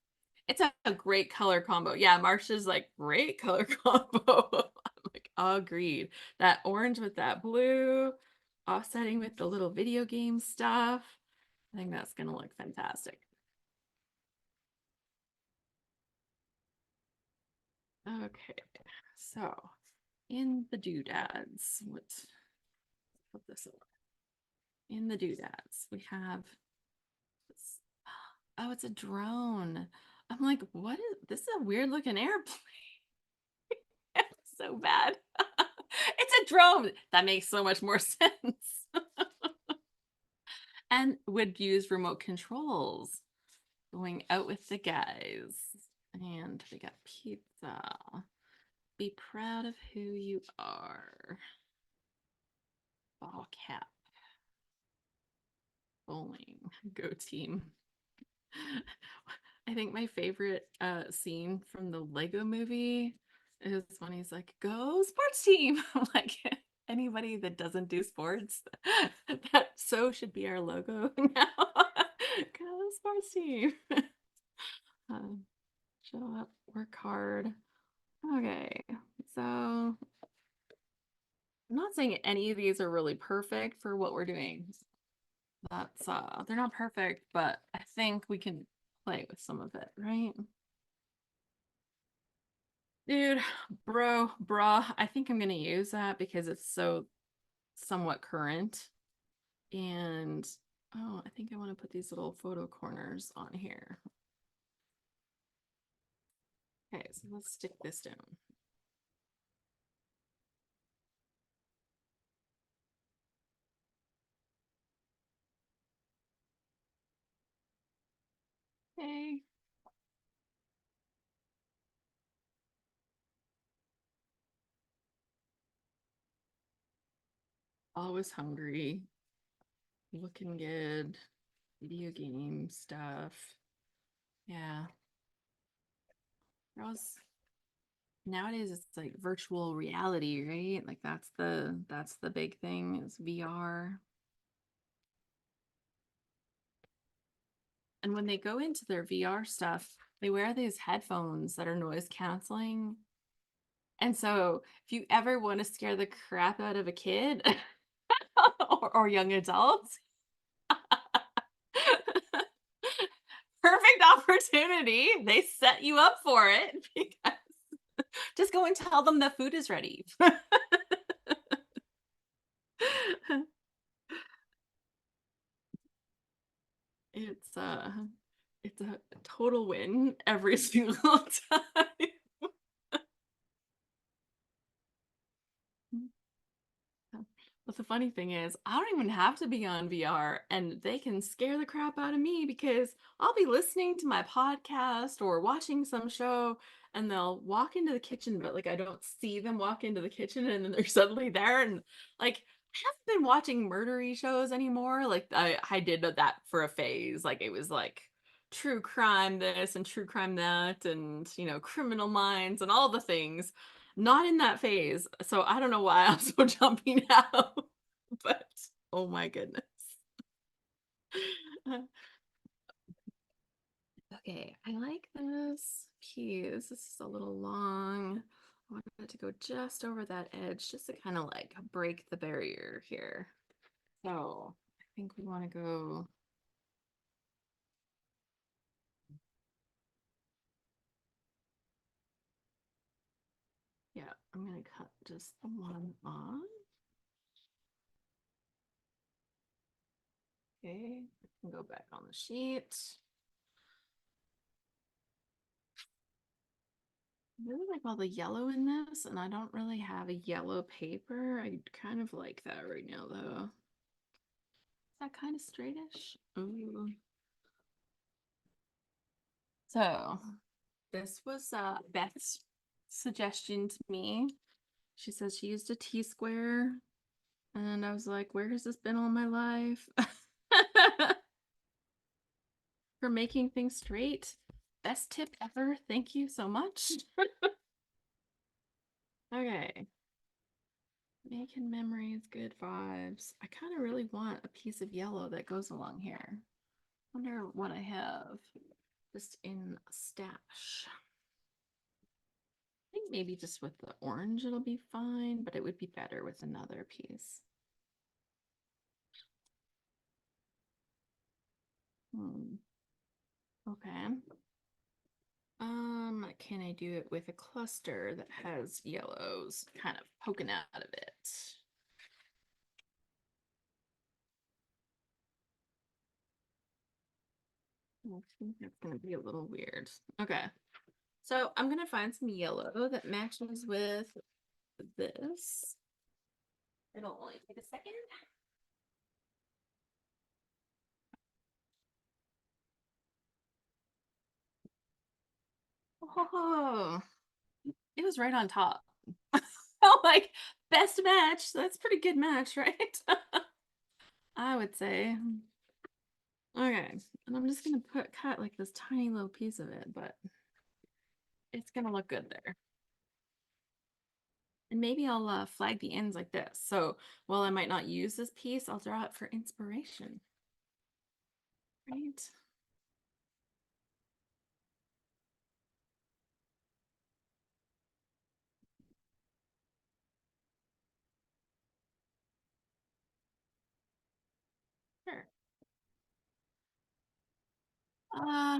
It's a great color combo. Yeah, Marsha's like, great color combo. I'm like, agreed. That orange with that blue, offsetting with the little video game stuff. I think that's going to look fantastic. Okay, so in the doodads, let's put this away. In the doodads, we have this. Oh, it's a drone. I'm like, what is this? Is a weird looking airplane. So bad. It's a drone. That makes so much more sense. And would use remote controls going out with the guys. And we got pizza. Be proud of who you are. Ball cap. Bowling. Go team. I think my favorite scene from the Lego movie is when he's like, go sports team. I'm like, anybody that doesn't do sports, that so should be our logo now. Go sports team. Um, show up, work hard. Okay, so I'm not saying any of these are really perfect for what we're doing. That's they're not perfect, but I think we can play with some of it, right? Dude, bruh, I think I'm gonna use that because it's so somewhat current. And oh, I think I want to put these little photo corners on here. Okay, so let's stick this down. Okay. Always hungry, looking good, video game stuff. Yeah. That was nowadays it's like virtual reality, right? Like that's the big thing is VR. And when they go into their VR stuff, they wear these headphones that are noise canceling. And so if you ever want to scare the crap out of a kid or young adults, perfect opportunity. They set you up for it because just go and tell them the food is ready. it's uh it's a total win every single time. But the funny thing is, I don't even have to be on VR and they can scare the crap out of me because I'll be listening to my podcast or watching some show and they'll walk into the kitchen, but like I don't see them walk into the kitchen and then they're suddenly there. And like, I haven't been watching murdery shows anymore. Like, I did that for a phase. Like, it was like true crime this and true crime that and, Criminal Minds and all the things. Not in that phase. So I don't know why I'm so jumpy now. But oh my goodness. Okay, I like this piece. This is a little long. I want it to go just over that edge just to kind of like break the barrier here. So I think we want to go. Yeah, I'm going to cut just the one off. Okay, I can go back on the sheet. I really like all the yellow in this, and I don't really have a yellow paper. I kind of like that right now, though. Is that kind of straightish? Ooh. So this was Beth's suggestion to me. She says she used a T-square, and I was like, where has this been all my life? For making things straight. Best tip ever. Thank you so much. Okay. Making memories, good vibes. I kind of really want a piece of yellow that goes along here. Wonder what I have just in a stash. I think maybe just with the orange it'll be fine, but it would be better with another piece. Okay. Can I do it with a cluster that has yellows kind of poking out of it? I think that's gonna be a little weird. Okay. So I'm gonna find some yellow that matches with this. It'll only take a second. Oh, it was right on top. Oh, like best match. That's pretty good match, right? I would say. Okay, and I'm just gonna cut like this tiny little piece of it, but it's gonna look good there. And maybe I'll flag the ends like this. So while I might not use this piece, I'll draw it for inspiration. Right? Sure. Uh,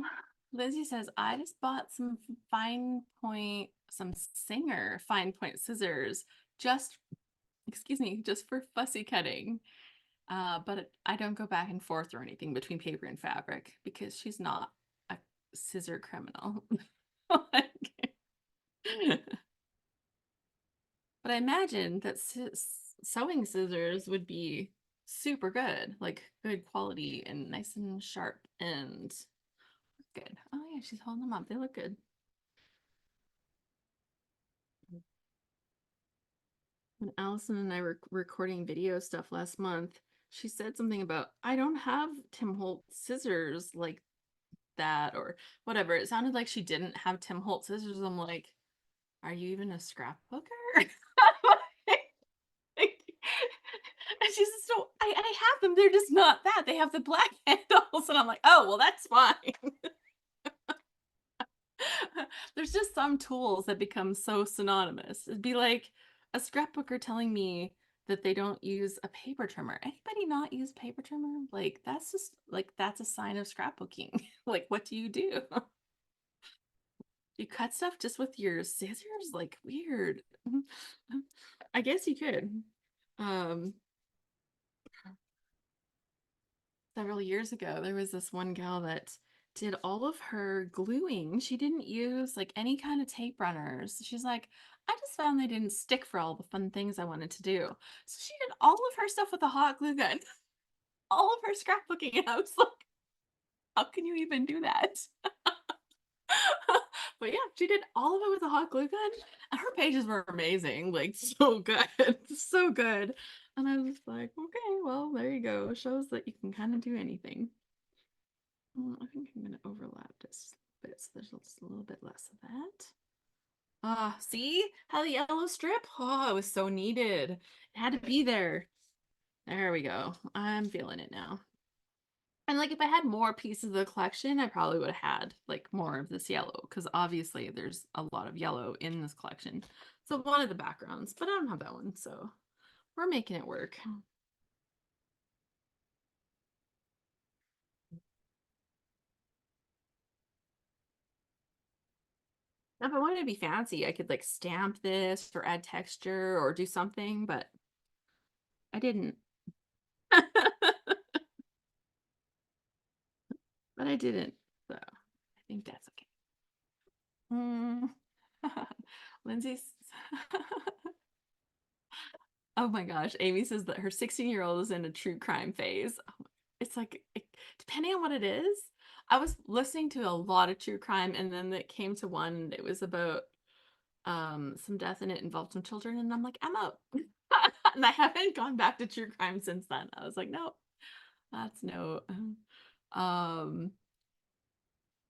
Lizzie says, I just bought some some Singer fine point scissors just, excuse me, just for fussy cutting. But I don't go back and forth or anything between paper and fabric because she's not a scissor criminal. But I imagine that sewing scissors would be super good, like good quality and nice and sharp and good. Oh yeah, she's holding them up. They look good. When Allison and I were recording video stuff last month, she said something about, I don't have Tim Holtz scissors like that or whatever. It sounded like she didn't have Tim Holtz scissors. I'm like, are you even a scrapbooker? And she says, so I have them. They're just not that. They have the black handles. And I'm like, oh, well, that's fine. There's just some tools that become so synonymous. It'd be like a scrapbooker telling me that they don't use a paper trimmer. Anybody not use paper trimmer? Like that's just like that's a sign of scrapbooking. Like what do? You cut stuff just with your scissors? Like weird. I guess you could. Um Several years ago, there was this one gal that did all of her gluing. She didn't use like any kind of tape runners. She's like, I just found they didn't stick for all the fun things I wanted to do. So she did all of her stuff with a hot glue gun, all of her scrapbooking. And I was like, how can you even do that? But yeah, she did all of it with a hot glue gun. And her pages were amazing. Like, so good. So good. And I was like, okay, well, there you go. Shows that you can kind of do anything. I think I'm going to overlap that. Ah, see how the yellow strip? Oh, it was so needed. It had to be there. There we go. I'm feeling it now. And like if I had more pieces of the collection, I probably would have had like more of this yellow because obviously there's a lot of yellow in this collection. So one of the backgrounds, but I don't have that one, so we're making it work. Now, if I wanted to be fancy, I could like stamp this or add texture or do something, but I didn't. But I didn't. So I think that's okay. Mm. Lindsay's. Oh my gosh. Amy says that her 16-year-old is in a true crime phase. It's like, depending on what it is. I was listening to a lot of true crime, and then it came to one that was about some death and it involved some children, and I'm like, I'm out. And I haven't gone back to true crime since then. I was like, no, that's no. Um,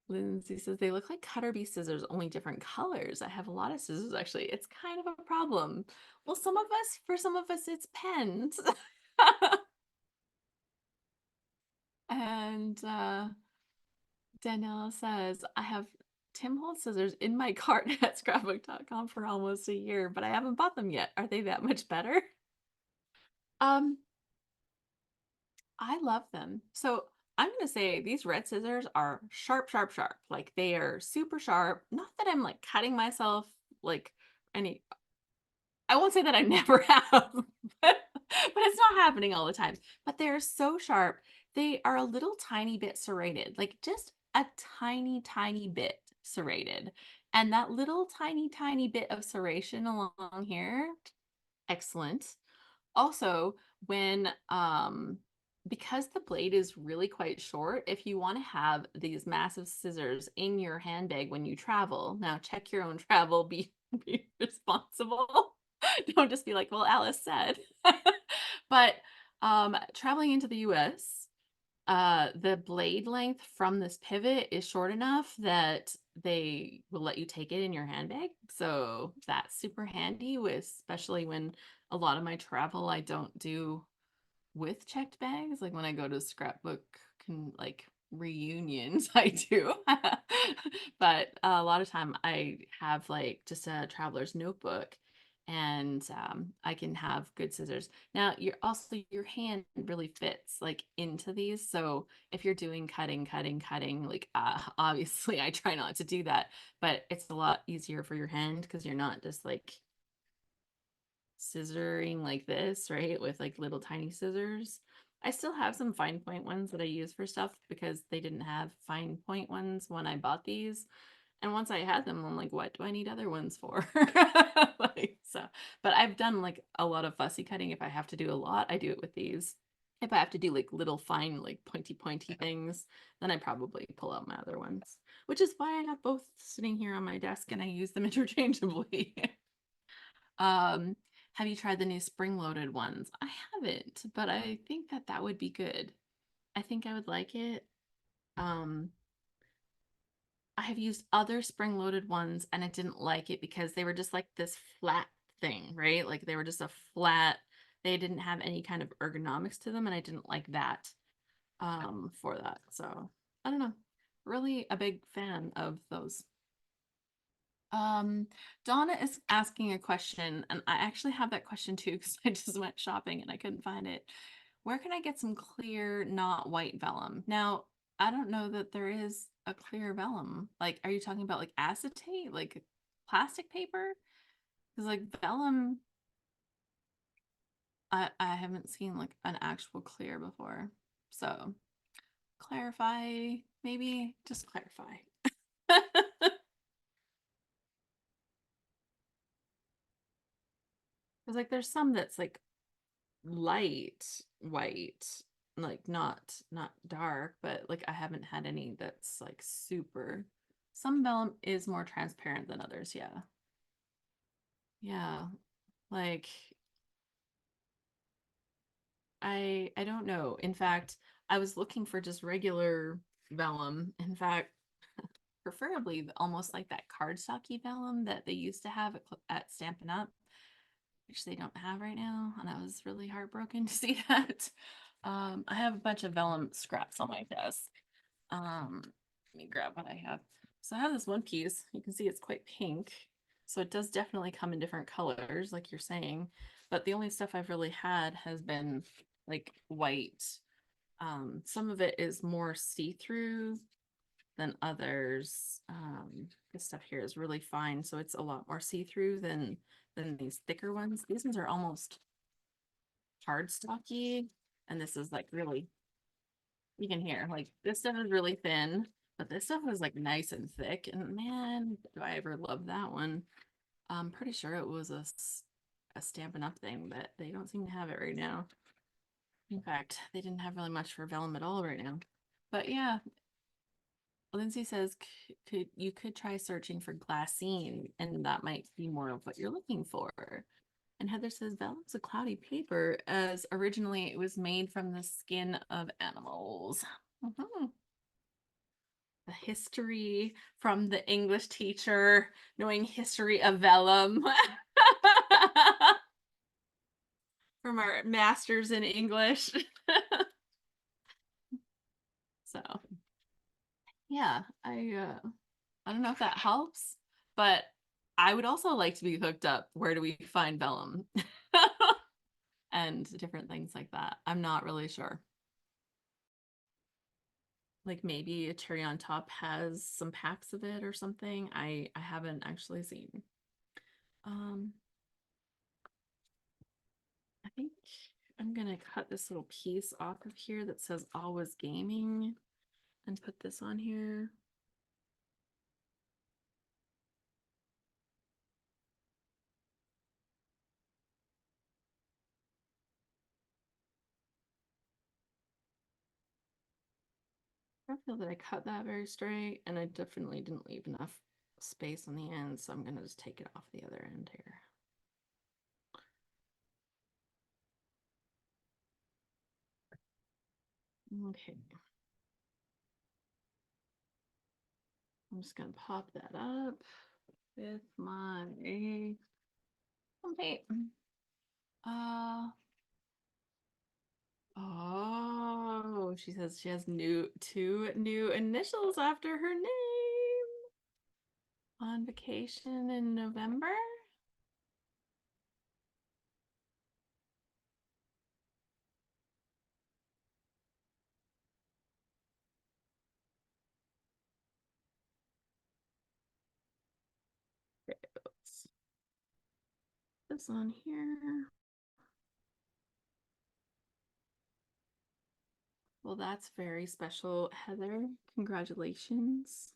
Lindsay says they look like Cutter Bee scissors, only different colors. I have a lot of scissors actually. It's kind of a problem. Well, for some of us, it's pens. And Daniela says, I have Tim Holtz scissors in my cart at scrapbook.com for almost a year, but I haven't bought them yet. Are they that much better? Um, I love them. So I'm gonna say these red scissors are sharp, sharp, sharp. Like they are super sharp. Not that I'm like cutting myself like any. I won't say that I never have, but it's not happening all the time. But they're so sharp. They are a little tiny bit serrated, like just a tiny, tiny bit serrated. And that little tiny, tiny bit of serration along here, excellent. Also, when because the blade is really quite short, if you want to have these massive scissors in your handbag when you travel, now check your own travel, be responsible. Don't just be like, well, Alice said. But traveling into the US, the blade length from this pivot is short enough that they will let you take it in your handbag. So that's super handy, with especially when a lot of my travel I don't do with checked bags. Like when I go to scrapbook like reunions, I do. But a lot of time I have like just a traveler's notebook, and I can have good scissors. Now, your hand really fits like into these. So if you're doing cutting, like obviously I try not to do that, but it's a lot easier for your hand because you're not just like scissoring like this, right? With like little tiny scissors. I still have some fine point ones that I use for stuff because they didn't have fine point ones when I bought these. And once I had them, I'm like, what do I need other ones for? Like, so, but I've done like a lot of fussy cutting. If I have to do a lot, I do it with these. If I have to do like little fine, like pointy things, then I probably pull out my other ones, which is why I have both sitting here on my desk and I use them interchangeably. Um, have you tried the new spring-loaded ones? I haven't, but I think that that would be good. I think I would like it. Um, I have used other spring-loaded ones and I didn't like it because they were just like this flat thing, right? Like they were just a flat, they didn't have any kind of ergonomics to them, and I didn't like that for that. So I don't know. Really a big fan of those. Um, Donna is asking a question, and I actually have that question too because I just went shopping and I couldn't find it. Where can I get some clear, not white vellum? Now, I don't know that there is a clear vellum. Like, are you talking about like acetate, like plastic paper? Because like vellum, I haven't seen like an actual clear before. So clarify, maybe just clarify. Because like there's some that's like light white, like not dark, but like I haven't had any that's like super. Some vellum is more transparent than others. Yeah. Yeah. Like I don't know. In fact, I was looking for just regular vellum. In fact, preferably almost like that cardstocky vellum that they used to have at Stampin' Up, which they don't have right now, and I was really heartbroken to see that. I have a bunch of vellum scraps on my desk. Let me grab what I have. So I have this one piece. You can see it's quite pink. So it does definitely come in different colors, like you're saying. But the only stuff I've really had has been like white. Some of it is more see-through than others. This stuff here is really fine, so it's a lot more see-through than these thicker ones. These ones are almost cardstocky, and this is like really, you can hear like this stuff is really thin, but this stuff was like nice and thick. And man, do I ever love that one. I'm pretty sure it was a Stampin' Up thing, but they don't seem to have it right now. In fact, they didn't have really much for vellum at all right now. But yeah, Lindsay says you could try searching for glassine, and that might be more of what you're looking for. And Heather says vellum's a cloudy paper, as originally it was made from the skin of animals. Mhm. The history from the English teacher, knowing history of vellum. From our masters in English. So yeah, I don't know if that helps, but I would also like to be hooked up. Where do we find vellum? And different things like that. I'm not really sure. Like maybe a cherry on top has some packs of it or something. I haven't actually seen. Um, I think I'm gonna cut this little piece off of here that says always gaming and put this on here. I feel that I cut that very straight, and I definitely didn't leave enough space on the end, so I'm gonna just take it off the other end here. Okay. I'm just gonna pop that up with my tape. Oh, she says she has two new initials after her name. On vacation in November? Okay, let's put this on here. Well, that's very special, Heather. Congratulations.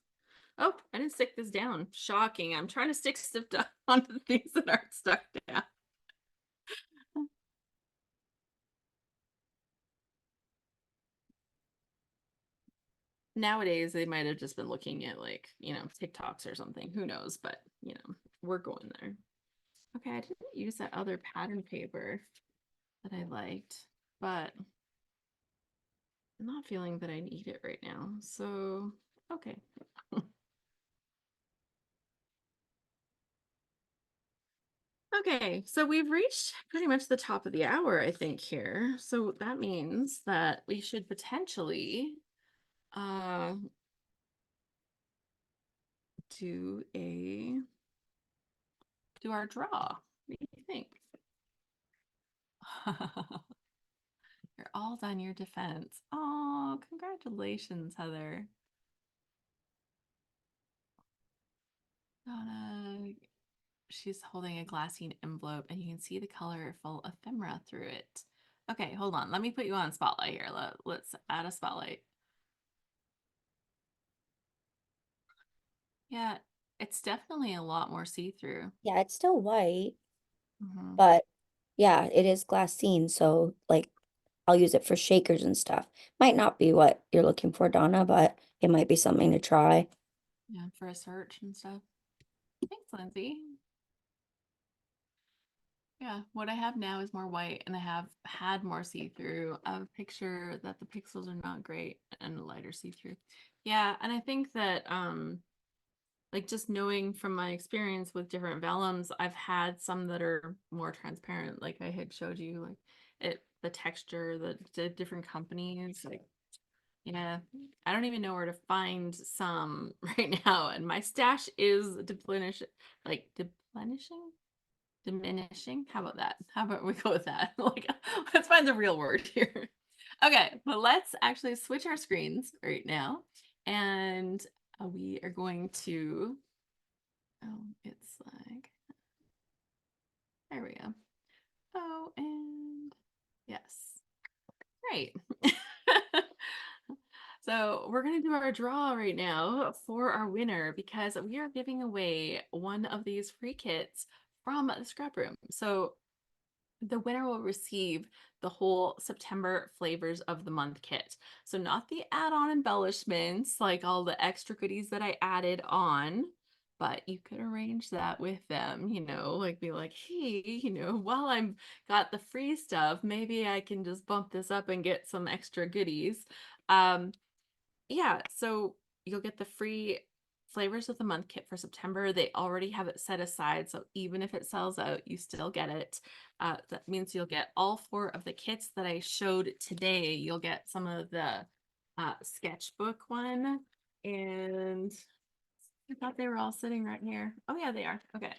Oh, I didn't stick this down. Shocking. I'm trying to stick stuff down onto things that aren't stuck down. Nowadays, they might have just been looking at like, TikToks or something. Who knows? But, we're going there. Okay, I didn't use that other pattern paper that I liked, but I'm not feeling that I need it right now. So, okay. Okay, so we've reached pretty much the top of the hour, I think, here. So that means that we should potentially uh do a do our draw. What do you think? You're all done your defense. Oh, congratulations, Heather. Donna, she's holding a glassine envelope and you can see the colorful ephemera through it. Okay, hold on. Let me put you on spotlight here. Let's add a spotlight. Yeah, it's definitely a lot more see-through. Yeah, it's still white, Hmm. but yeah, it is glassine, so like I'll use it for shakers and stuff. Might not be what you're looking for, Donna, but it might be something to try. Yeah, for a search and stuff. Thanks, Lindsay. Yeah, what I have now is more white and I have had more see-through. I have a picture that the pixels are not great and lighter see-through. Yeah, and I think that like just knowing from my experience with different vellums, I've had some that are more transparent, like I had showed you, like the texture, the different companies, like yeah, I don't even know where to find some right now, and my stash is diminishing. How about that? How about we go with that? Like, let's find the real word here. Okay, but let's actually switch our screens right now, and we are going to. Oh, it's like there we go. Oh, and yes, great. So we're going to do our draw right now for our winner because we are giving away one of these free kits from the scrap room. So the winner will receive the whole September flavors of the month kit. So not the add-on embellishments, like all the extra goodies that I added on, but you could arrange that with them, like be like, hey, while I'm got the free stuff, maybe I can just bump this up and get some extra goodies. Um, yeah, so you'll get the free flavors of the month kit for September. They already have it set aside, so even if it sells out, you still get it. That means you'll get all 4 of the kits that I showed today. You'll get some of the sketchbook one, and I thought they were all sitting right here. Oh yeah, they are. Okay.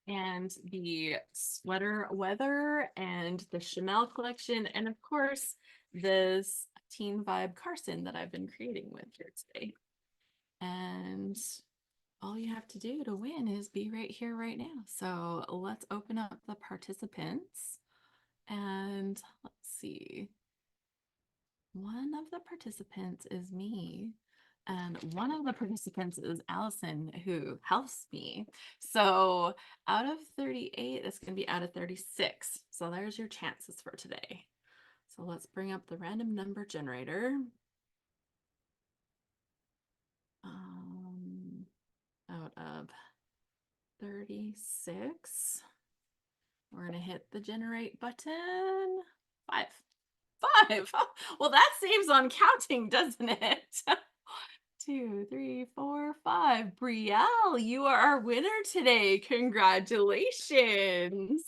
And the sweater weather and the Chanel collection, and of course this teen vibe Carson that I've been creating with here today. And all you have to do to win is be right here right now. So let's open up the participants, and let's see. One of the participants is me, and one of the participants is Allison, who helps me. So out of 38, it's going to be out of 36. So there's your chances for today. So let's bring up the random number generator. Out of 36, we're going to hit the generate button. 5. 5. Well, that saves on counting, doesn't it? 2, 3, 4, 5. Brielle, you are our winner today. Congratulations.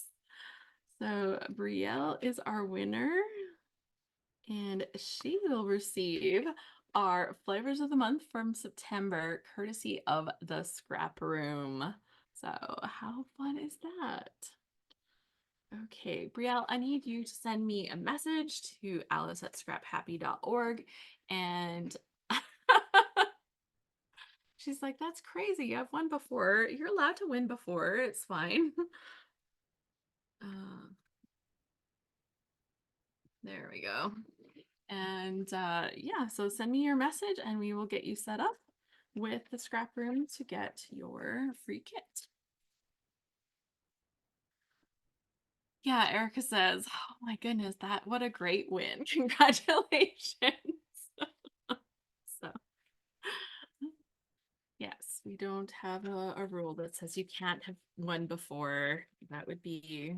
So Brielle is our winner, and she will receive our flavors of the month from September, courtesy of the Scrap Room. So how fun is that? Okay, Brielle, I need you to send me a message to alice@scraphappy.org, and she's like, that's crazy. I've won before. You're allowed to win before. It's fine. Uh, there we go. And yeah, so send me your message and we will get you set up with the scrap room to get your free kit. Yeah, Erica says, oh my goodness, what a great win. Congratulations. So yes, we don't have a rule that says you can't have won before. That'd be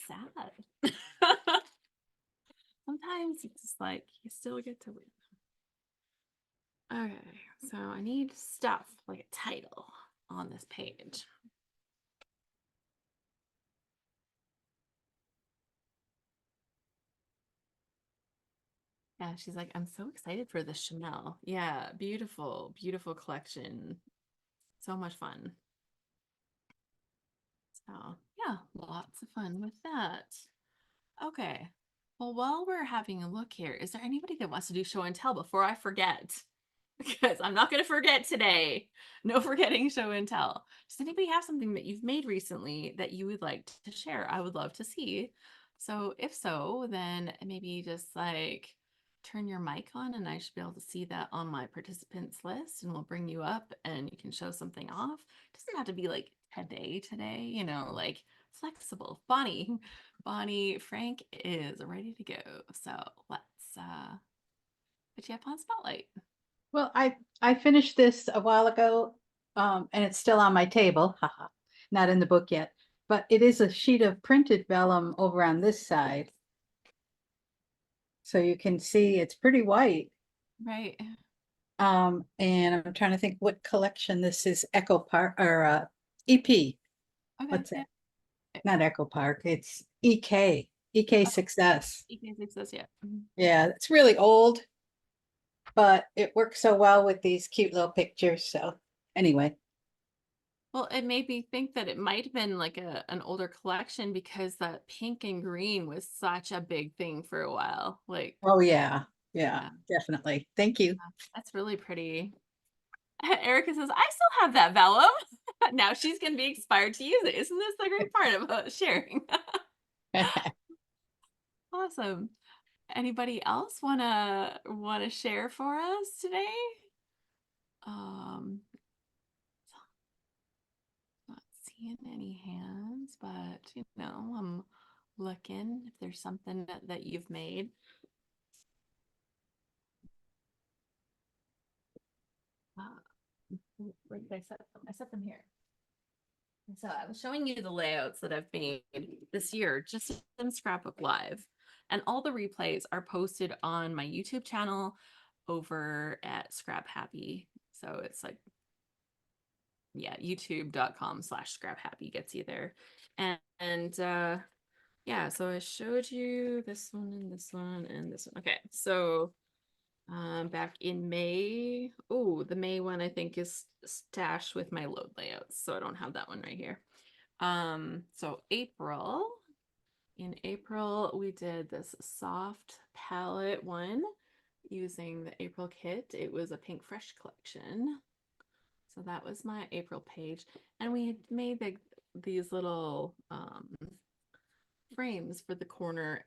sad. Sometimes it's just like you still get to win. Okay, so I need stuff like a title on this page. Yeah, she's like, I'm so excited for the Chanel. Yeah, beautiful, beautiful collection. So much fun. So yeah, lots of fun with that. Okay. Well, while we're having a look here, is there anybody that wants to do show and tell before I forget? Because I'm not going to forget today. No forgetting show and tell. Does anybody have something that you've made recently that you would like to share? I would love to see. So if so, then maybe just like turn your mic on and I should be able to see that on my participants list, and we'll bring you up and you can show something off. It doesn't have to be like today, like flexible. Bonnie Frank is ready to go. So let's put you up on spotlight. Well, I finished this a while ago, and it's still on my table. Haha, not in the book yet, but it is a sheet of printed vellum over on this side. So you can see it's pretty white. Right. And I'm trying to think what collection this is, Echo Park or EP. Okay. What's Yeah. that? Not Echo Park, it's EK Success. You can fix this, yeah. Mhm. Yeah, it's really old, but it works so well with these cute little pictures. So anyway, Well, it made me think that it might have been like an older collection because that pink and green was such a big thing for a while. Like, oh yeah, yeah, yeah, definitely. Thank you. that's really pretty. Erica says, I still have that vellum. Now she's going to be inspired to use it. Isn't this the great part about sharing? Awesome. Anybody else wanna share for us today? Um, not seeing any hands, but I'm looking if there's something that you've made. Where did I set them? I set them here. So I was showing you the layouts that I've made this year just in Scrapbook Live. And all the replays are posted on my YouTube channel over at Scrap Happy. So it's like, yeah, youtube.com/scraphappy gets you there. And yeah, so I showed you this one and this one and this one. Okay, so back in May, oh, the May one I think is stashed with my load layouts, so I don't have that one right here. So in April we did this soft palette one using the April kit. It was a Pink Fresh collection. So that was my April page. And we made these little frames for the corner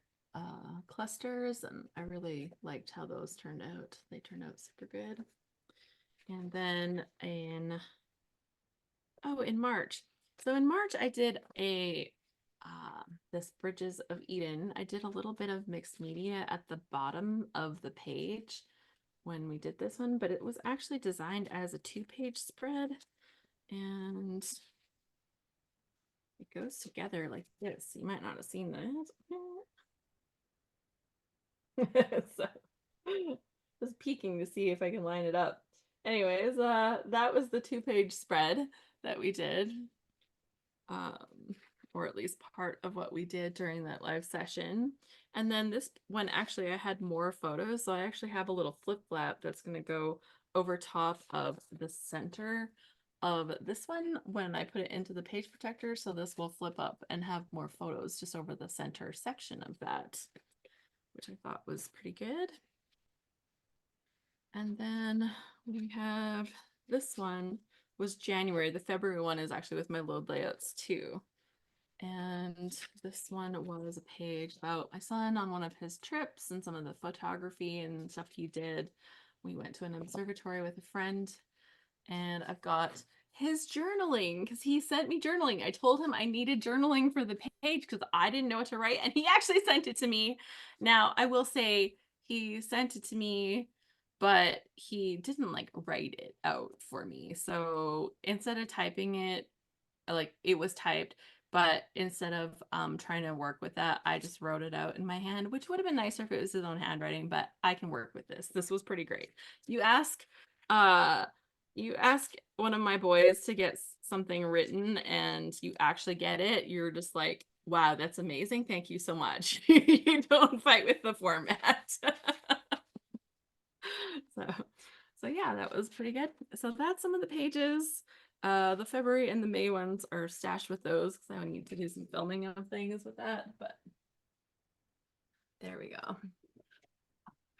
clusters, and I really liked how those turned out. They turned out super good. And then in March. So in March I did this Bridges of Eden. I did a little bit of mixed media at the bottom of the page when we did this one, but it was actually designed as a 2-page spread, and it goes together like this. You might not have seen that. So just peeking to see if I can line it up. Anyways, that was the 2-page spread that we did. Or at least part of what we did during that live session. And then this one, actually, I had more photos. So I actually have a little flip flap that's going to go over top of the center of this one when I put it into the page protector. So this will flip up and have more photos just over the center section of that, which I thought was pretty good. And then we have this one was January. The February one is actually with my load layouts too. And this one was a page about my son on one of his trips and some of the photography and stuff he did. We went to an observatory with a friend, and I've got his journaling because he sent me journaling. I told him I needed journaling for the page because I didn't know what to write, and he actually sent it to me. Now, I will say he sent it to me, but he didn't like write it out for me. So instead of typing it, like it was typed, but instead of trying to work with that, I just wrote it out in my hand, which would have been nicer if it was his own handwriting, but I can work with this. This was pretty great. Uh you ask one of my boys to get something written and you actually get it, you're just like, wow, that's amazing. Thank you so much. You don't fight with the format. so so yeah, that was pretty good. So that's some of the pages. The February and the May ones are stashed with those because I need to do some filming of things with that, but there we go.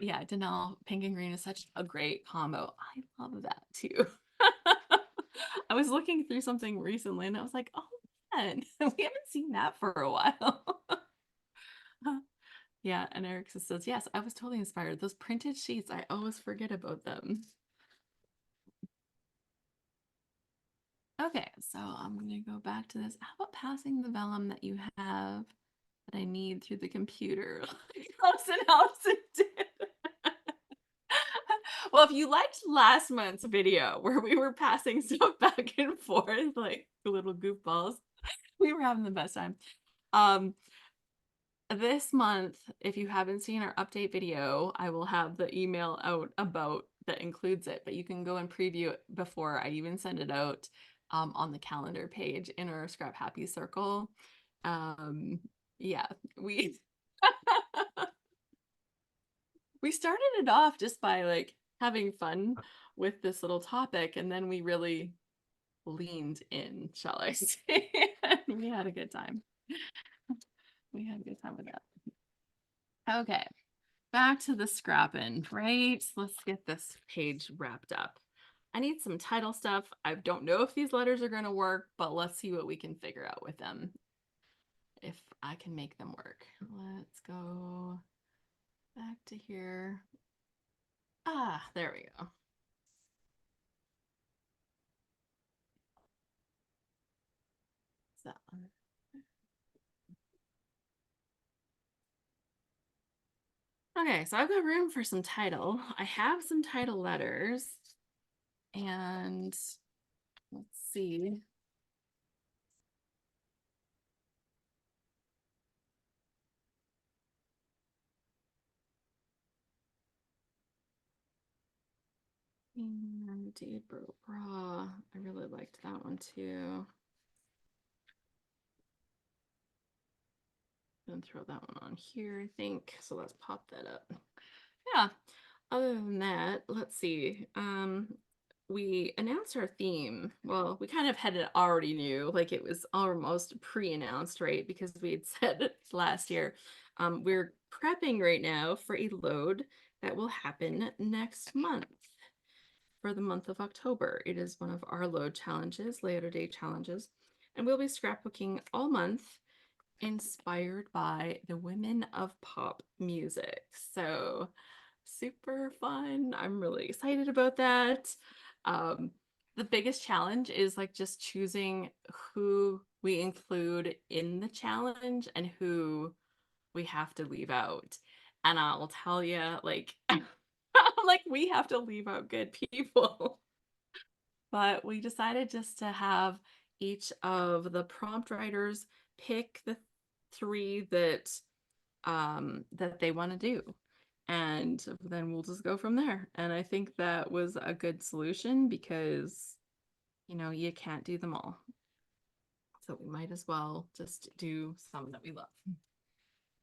Yeah, Danelle, pink and green is such a great combo. I love that too. I was looking through something recently and I was like, oh man, we haven't seen that for a while. Yeah, and Eric says, yes, I was totally inspired. Those printed sheets, I always forget about them. Okay, so I'm gonna go back to this. How about passing the vellum that you have that I need through the computer? Allison did. Well, if you liked last month's video where we were passing stuff back and forth like little goofballs, we were having the best time. This month, if you haven't seen our update video, I will have the email out about that includes it, but you can go and preview it before I even send it out on the calendar page in our Scrap Happy circle. Yeah, we we started it off just by like having fun with this little topic, and then we really leaned in, shall I say. We had a good time. We had a good time with that. Okay, back to the scrapping, right? Let's get this page wrapped up. I need some title stuff. I don't know if these letters are going to work, but let's see what we can figure out with them. If I can make them work. Let's go back to here. Ah, there we go. That one. Okay, so I've got room for some title. I have some title letters. And let's see. And Deep Bra. I really liked that one too. Gonna throw that one on here, I think. So let's pop that up. Yeah. Other than that, let's see. We announced our theme. Well, we kind of had it already knew, like it was almost pre-announced, right? Because we had said it last year. We're prepping right now for a load that will happen next month for the month of October. It is one of our load challenges, layout day challenges, and we'll be scrapbooking all month, inspired by the women of pop music. So super fun. I'm really excited about that. The biggest challenge is like just choosing who we include in the challenge and who we have to leave out. And I'll tell you, like, like we have to leave out good people. But we decided just to have each of the prompt writers pick the three that they want to do, and then we'll just go from there. And I think that was a good solution because you can't do them all, so we might as well just do some that we love.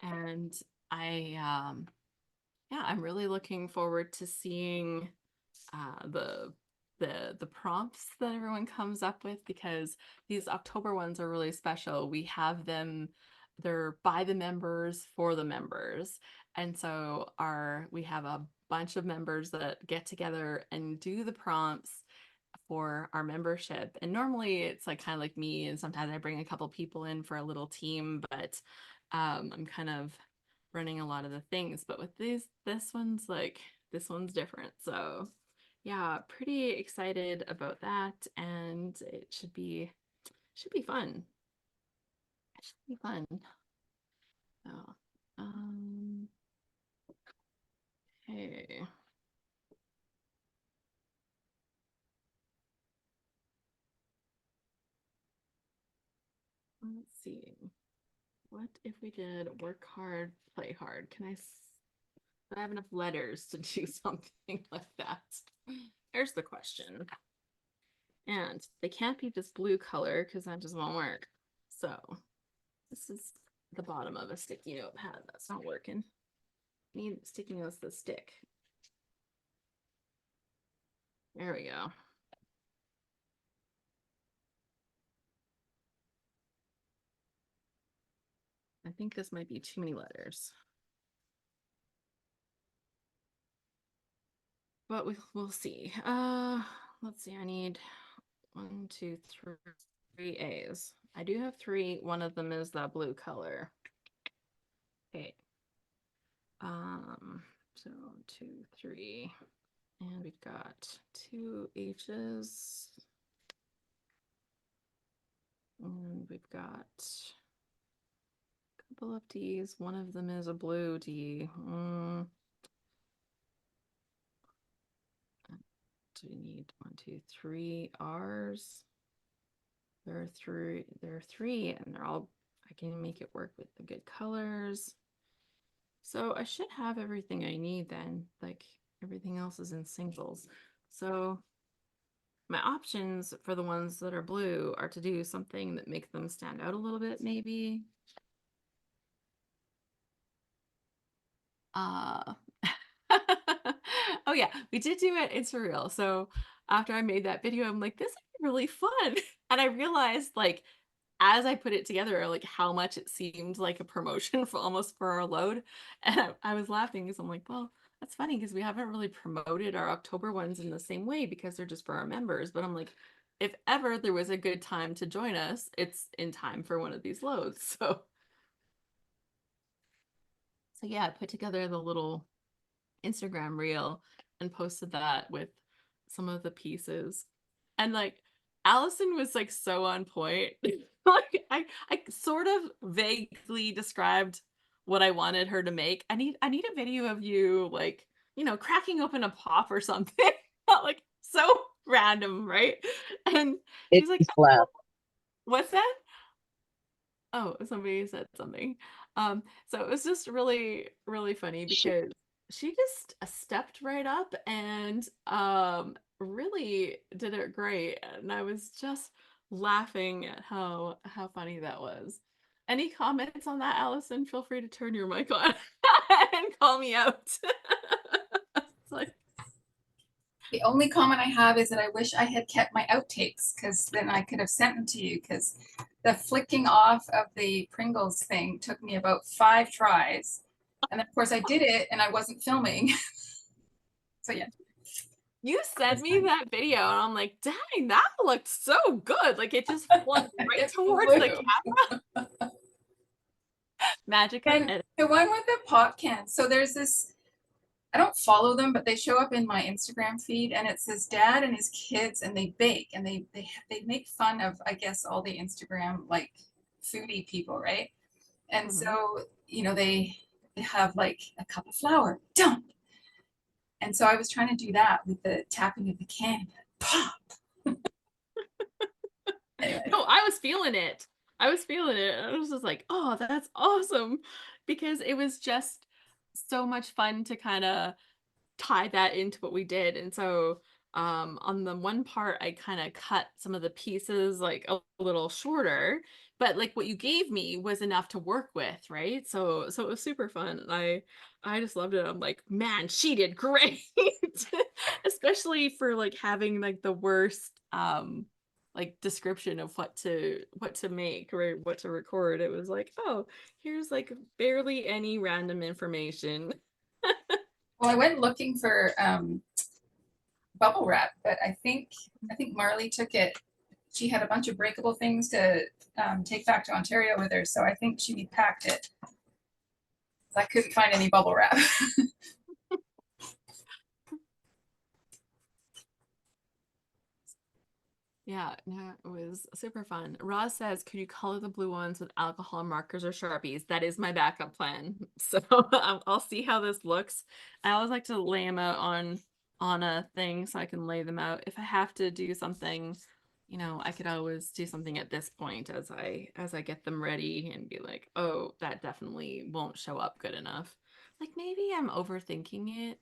And I yeah, I'm really looking forward to seeing the prompts that everyone comes up with, because these October ones are really special. We have them, they're by the members for the members. And so we have a bunch of members that get together and do the prompts for our membership. And normally it's like kind of like me, and sometimes I bring a couple people in for a little team, but I'm kind of running a lot of the things. But with this one's different. So yeah, pretty excited about that, and it should be fun. It should be fun. So, okay. Let's see. What if we did work hard, play hard? Do I have enough letters to do something like that? There's the question. And they can't be this blue color because that just won't work. So this is the bottom of a sticky notepad. That's not working. Need sticky notes that stick. There we go. I think this might be too many letters. But we'll see. Let's see. I need 1, 2, 3 A's. I do have 3. One of them is that blue color. Okay. So 2, 3. And we've got 2 H's. And we've got a couple of D's. One of them is a blue D. Do we need 1, 2, 3 R's? There are three, and they're all, I can make it work with the good colors. So I should have everything I need then. Like, everything else is in singles. So my options for the ones that are blue are to do something that makes them stand out a little bit, maybe. Uh oh yeah, we did do it. It's surreal. So after I made that video, I'm like, this is really fun. And I realized like as I put it together, like how much it seemed like a promotion for almost for our load. And I was laughing because I'm like, well, that's funny because we haven't really promoted our October ones in the same way because they're just for our members. But I'm like, if ever there was a good time to join us, it's in time for one of these loads. So yeah, I put together the little Instagram reel and posted that with some of the pieces. And like Allison was like so on point. Like I sort of vaguely described what I wanted her to make. I need a video of you like, you know, cracking open a pop or something. Like so random, right? And It she's like, just laugh. what's that? Oh, somebody said something. So it was just really, really funny because she just stepped right up and really did it great. And I was just laughing at how funny that was. Any comments on that, Allison? Feel free to turn your mic on and call me out. It's like, The only comment I have is that I wish I had kept my outtakes because then I could have sent them to you because the flicking off of the Pringles thing took me about 5 tries. And then of course I did it and I wasn't filming. So yeah. you sent me that video and I'm like, dang, that looked so good. Like it just flung right It towards the flew. camera. Magic of And editing. the one with the pop cans. So there's this, I don't follow them, but they show up in my Instagram feed and it says dad and his kids and they bake and they make fun of, I guess, all the Instagram like foodie people, right? And so, you know, they have like a cup of flour, dump. And so I was trying to do that with the tapping of the can, pop. Anyway. No, I was feeling it. I was feeling it. I was just like, oh, that's awesome. Because it was just so much fun to kind of tie that into what we did. And so on the one part I kind of cut some of the pieces like a little shorter, but like what you gave me was enough to work with, right? So it was super fun. And I just loved it. I'm like, man, she did great. Especially for like having like the worst like description of what to make or what to record. It was like, oh, here's like barely any random information. Well, I went looking for bubble wrap, but I think Marley took it. She had a bunch of breakable things to take back to Ontario with her, so I think she packed it. I couldn't find any bubble wrap. Yeah, no, it was super fun. Roz says, could you color the blue ones with alcohol markers or Sharpies? That is my backup plan. So I'll see how this looks. I always like to lay them out on a thing so I can lay them out. If I have to do something, you know, I could always do something at this point as I get them ready and be like, oh, that definitely won't show up good enough. Like maybe I'm overthinking it.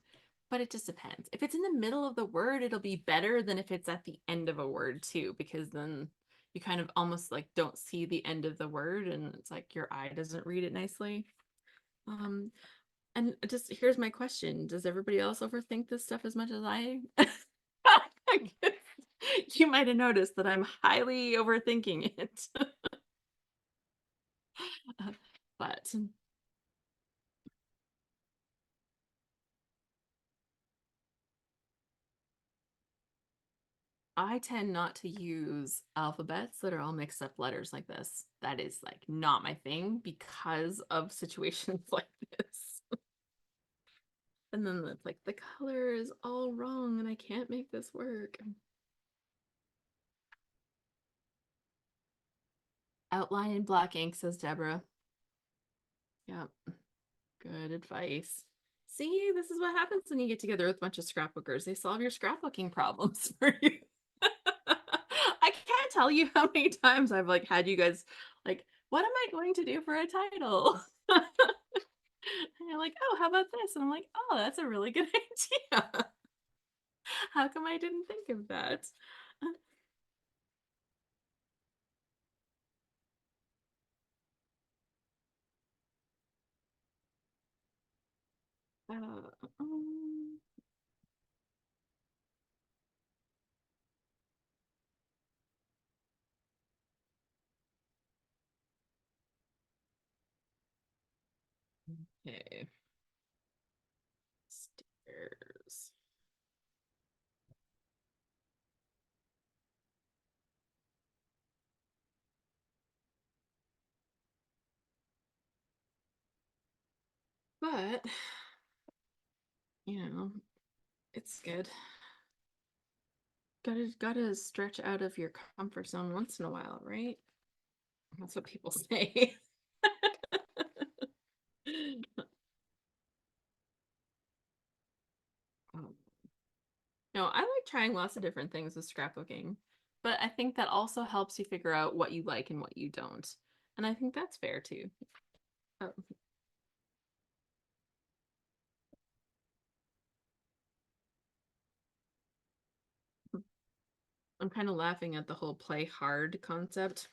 But it just depends. If it's in the middle of the word, it'll be better than if it's at the end of a word too, because then you kind of almost like don't see the end of the word and it's like your eye doesn't read it nicely. And just here's my question. Does everybody else overthink this stuff as much as I? You might have noticed that I'm highly overthinking it. But I tend not to use alphabets that are all mixed up letters like this. That is like not my thing because of situations like this. And then it's like the color is all wrong and I can't make this work. Outline in black ink, says Deborah. Yep. Good advice. See, this is what happens when you get together with a bunch of scrapbookers. They solve your scrapbooking problems for you. I can't tell you how many times I've like had you guys like, what am I going to do for a title? And you're like, oh, how about this? And I'm like, oh, that's a really good idea. How come I didn't think of that? Um, okay. Stairs. But, it's good. Gotta stretch out of your comfort zone once in a while, right? That's what people say. Um, no, I like trying lots of different things with scrapbooking, but I think that also helps you figure out what you like and what you don't. And I think that's fair too. Oh, I'm kind of laughing at the whole play hard concept.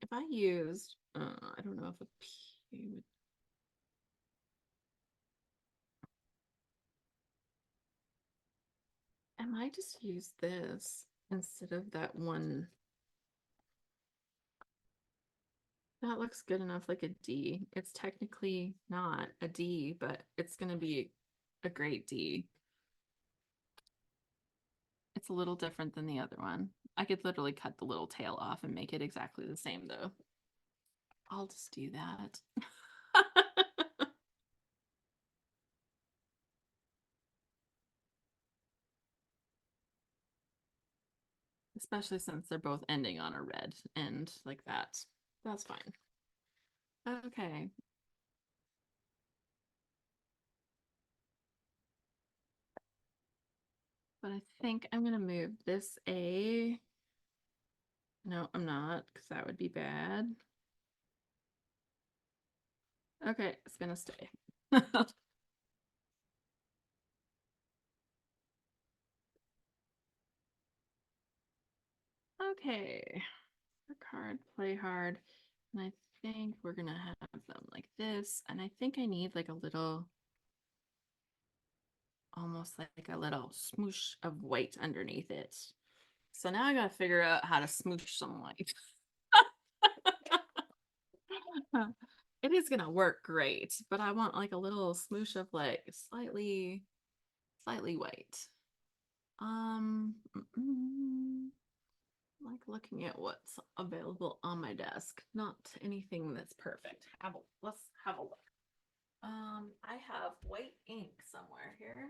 If I used, I don't know if a P would. I might just use this instead of that one. That looks good enough, like a D. It's technically not a D, but it's gonna be a great D. It's a little different than the other one. I could literally cut the little tail off and make it exactly the same though. I'll just do that. Especially since they're both ending on a red end like that. That's fine. Okay. But I think I'm gonna move this A. No, I'm not, because that would be bad. Okay, it's gonna stay. Okay. Work hard, play hard. And I think we're gonna have them like this. And I think I need like a little, almost like a little smoosh of white underneath it. So now I gotta figure out how to smoosh some white. It is gonna work great, but I want like a little smoosh of like slightly white. Like looking at what's available on my desk, not anything that's perfect. Let's have a look. I have white ink somewhere here.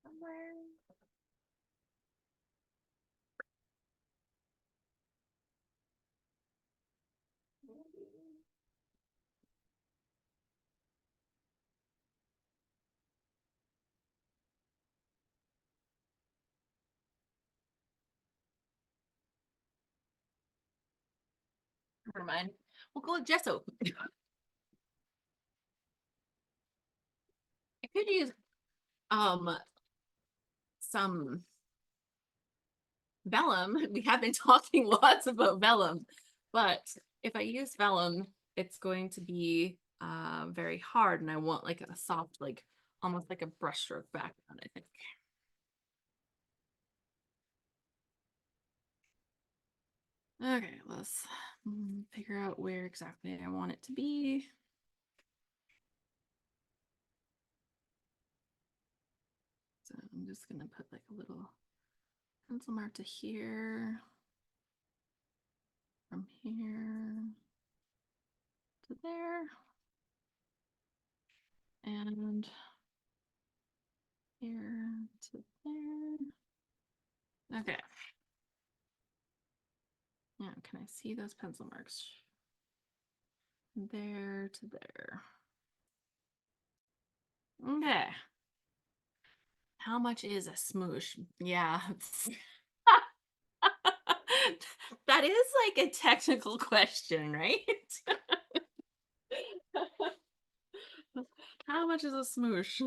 Somewhere. Never mind. We'll go with gesso. I could use um some vellum. We have been talking lots about vellum, but if I use vellum, it's going to be very hard, and I want like a soft, like almost like a brushstroke background, I think. Okay, let's figure out where exactly I want it to be. So I'm just gonna put like a little pencil mark to here, from here to there, and here to there. Okay. Now, can I see those pencil marks? There to there. Okay. How much is a smoosh? Yeah. that is like a technical question, right? How much is a smoosh?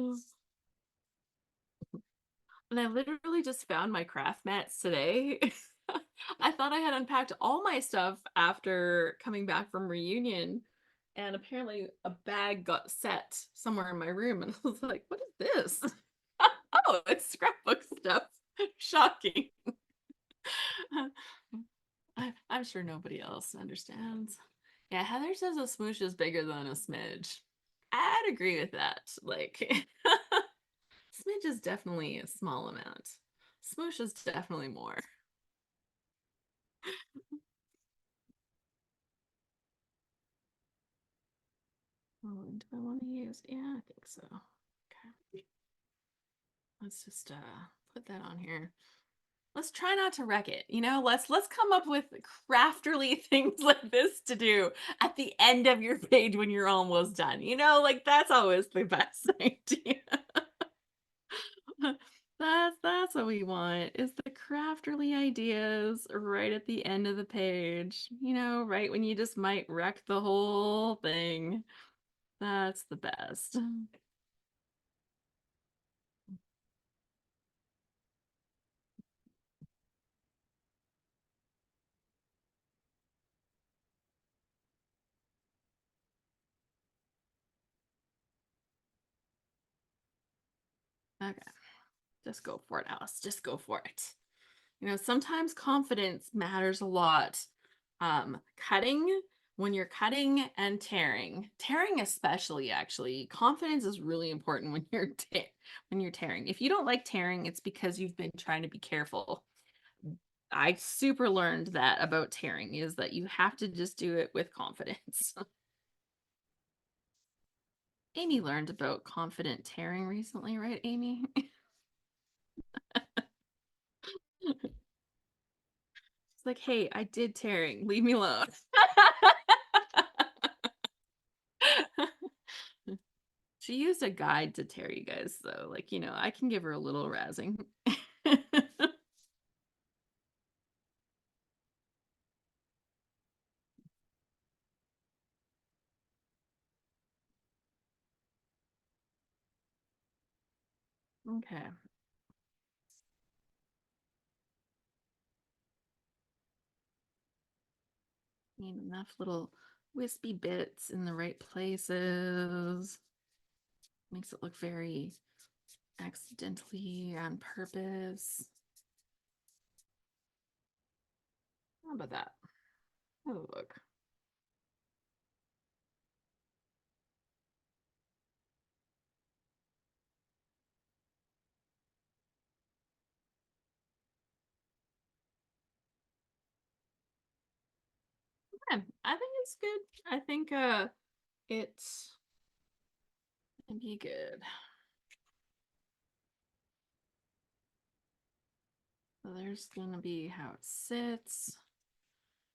And I literally just found my craft mats today. I thought I had unpacked all my stuff after coming back from reunion, and apparently a bag got set somewhere in my room, and I was like, what is this? Oh, it's scrapbook stuff. Shocking. I'm sure nobody else understands. Yeah, Heather says a smoosh is bigger than a smidge. I'd agree with that. Like, smidge is definitely a small amount. Smoosh is definitely more. Oh, do I want to use? Yeah, I think so. Okay. Let's just put that on here. Let's try not to wreck it. Let's come up with crafterly things like this to do at the end of your page when you're almost done. Like that's always the best idea. That's what we want, is the crafterly ideas right at the end of the page. Right when you just might wreck the whole thing. That's the best. Okay. Just go for it, Alice. Just go for it. Sometimes confidence matters a lot. Cutting, when you're cutting and tearing especially, actually, confidence is really important when you're tearing. If you don't like tearing, it's because you've been trying to be careful. I super learned that about tearing, is that you have to just do it with confidence. Amy learned about confident tearing recently, right, Amy? It's like, hey, I did tearing. Leave me alone. She used a guide to tear, you guys, so I can give her a little razzing. Okay. Need enough little wispy bits in the right places. Makes it look very accidentally on purpose. How about that? Oh, look. Yeah, I think it's good. I think it's gonna be good. So there's gonna be how it sits.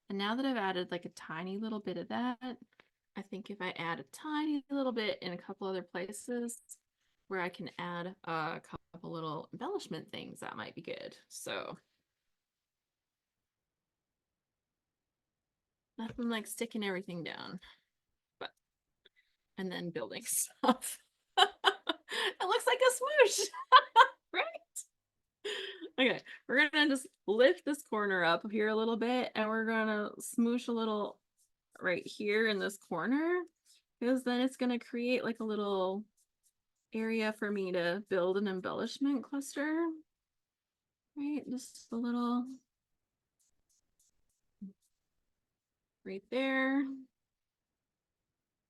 And now that I've added like a tiny little bit of that, I think if I add a tiny little bit in a couple other places where I can add a couple little embellishment things, that might be good. So nothing like sticking everything down, but and then building stuff. It looks like a smoosh, right? Okay, we're gonna just lift this corner up here a little bit, and we're gonna smoosh a little right here in this corner, because then it's gonna create like a little area for me to build an embellishment cluster. Right, just a little right there.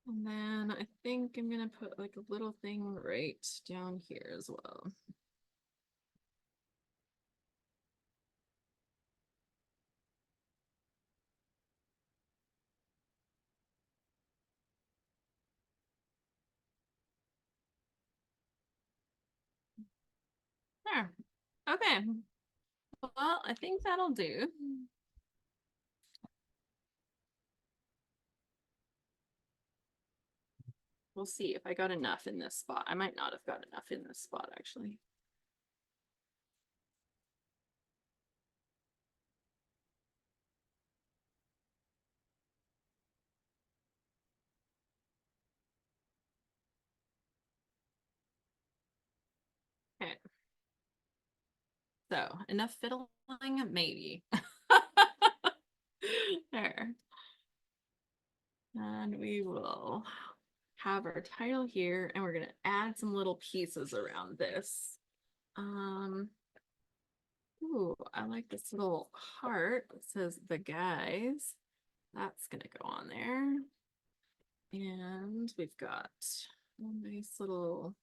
And then I think I'm gonna put like a little thing right down here as well. There. Okay. Well, I think that'll do. We'll see if I got enough in this spot. I might not have got enough in this spot, actually. So enough fiddling, maybe. There. And we will have our title here, and we're gonna add some little pieces around this. Ooh, I like this little heart that says the guys. That's gonna go on there. And we've got a nice little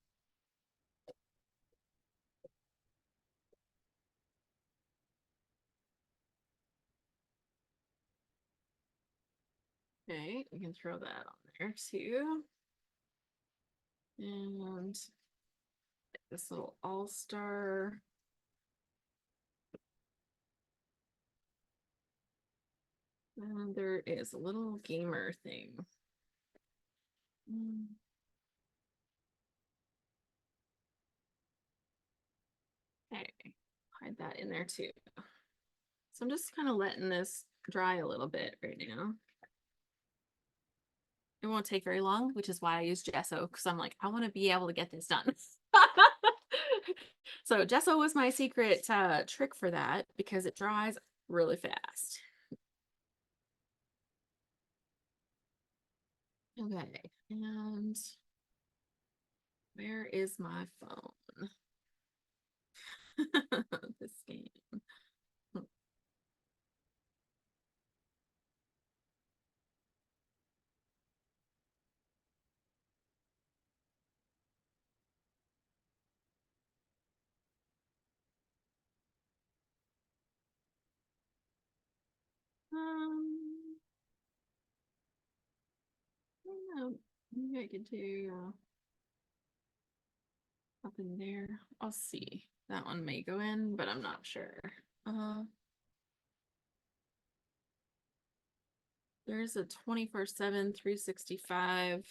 okay, we can throw that on there too. And this little all-star. And there is a little gamer thing. Okay, hide that in there too. So I'm just kind of letting this dry a little bit right now. It won't take very long, which is why I use gesso, because I'm like, I want to be able to get this done. So gesso was my secret trick for that, because it dries really fast. Okay, and where is my phone? This game. I don't know. Maybe I could do up in there. I'll see. That one may go in, but I'm not sure. There's a 24/7 365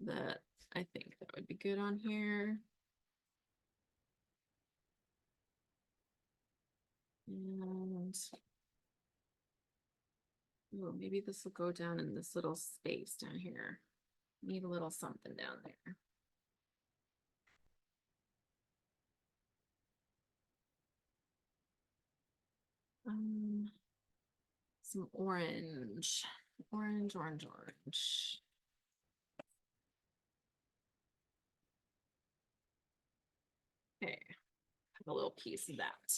that I think that would be good on here. And oh, maybe this will go down in this little space down here. Need a little something down there. Some orange. Orange. Okay, have a little piece of that.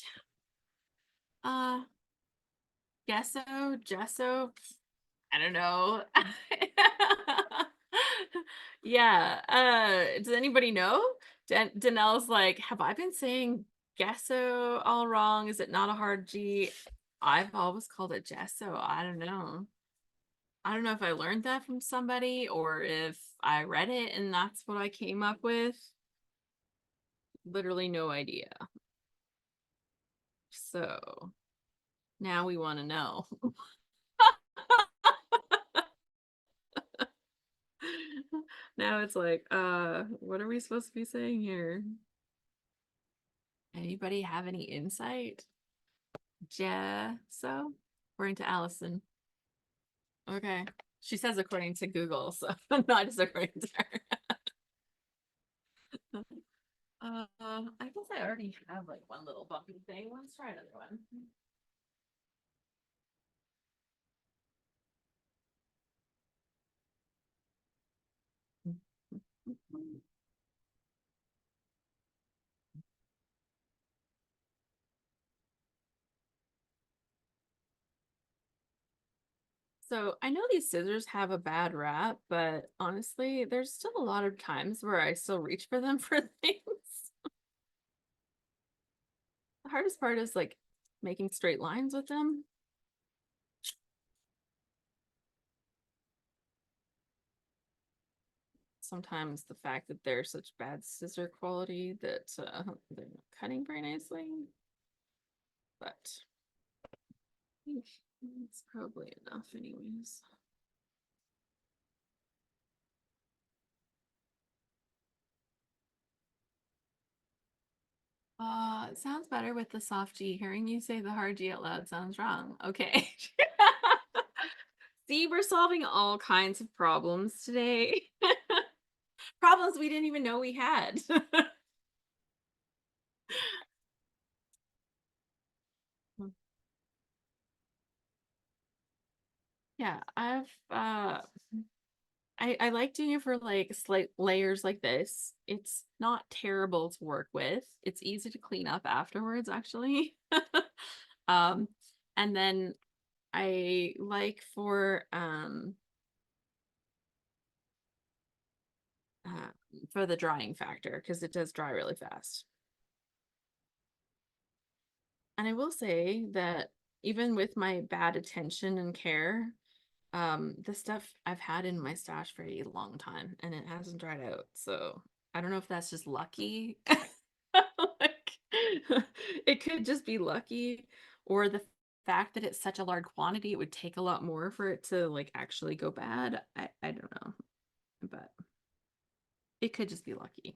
Gesso, I don't know. Yeah, does anybody know? Danelle's like, have I been saying gesso all wrong? Is it not a hard G? I've always called it gesso. I don't know. I don't know if I learned that from somebody or if I read it and that's what I came up with. Literally no idea. So now we want to know. Now it's like, what are we supposed to be saying here? Anybody have any insight? So according to Allison. Okay. She says according to Google, so not just according to her. I guess I already have like one little bumpy thing. Let's try another one. So I know these scissors have a bad rap, but honestly, there's still a lot of times where I still reach for them for things. The hardest part is like making straight lines with them. Sometimes the fact that they're such bad scissor quality that they're not cutting very nicely. But I think it's probably enough anyways. It sounds better with the soft G. Hearing you say the hard G out loud sounds wrong. Okay. See, we're solving all kinds of problems today. Problems we didn't even know we had. Yeah, I like doing it for like slight layers like this. It's not terrible to work with. It's easy to clean up afterwards, actually. Um, and then I like for the drying factor because it does dry really fast. And I will say that even with my bad attention and care, the stuff I've had in my stash for a long time and it hasn't dried out. So I don't know if that's just lucky. Like, it could just be lucky, or the fact that it's such a large quantity, it would take a lot more for it to like actually go bad. I don't know, but it could just be lucky.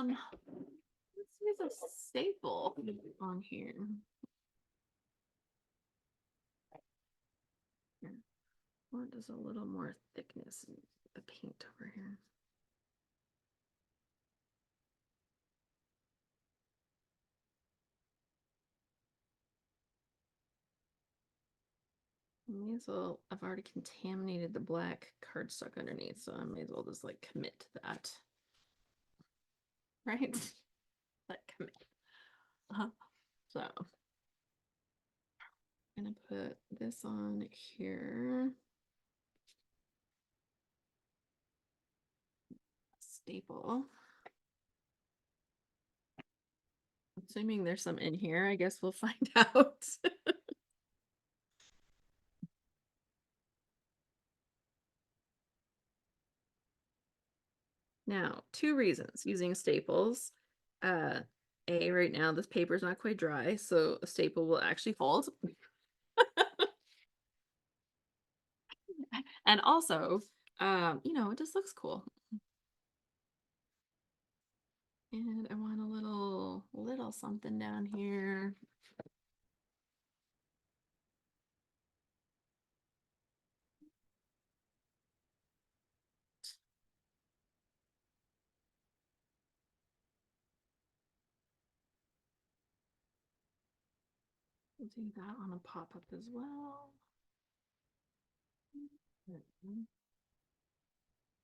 Let's use a staple on here. Here. What is a little more thickness in the paint over here? May as well, I've already contaminated the black cardstock underneath, so I may as well just like commit to that. Right? Like commit. So I'm gonna put this on here. Staple. Assuming there's some in here, I guess we'll find out. Now, two reasons using staples. Right now this paper is not quite dry, so a staple will actually hold. And also, it just looks cool. And I want a little something down here. We'll do that on a pop-up as well.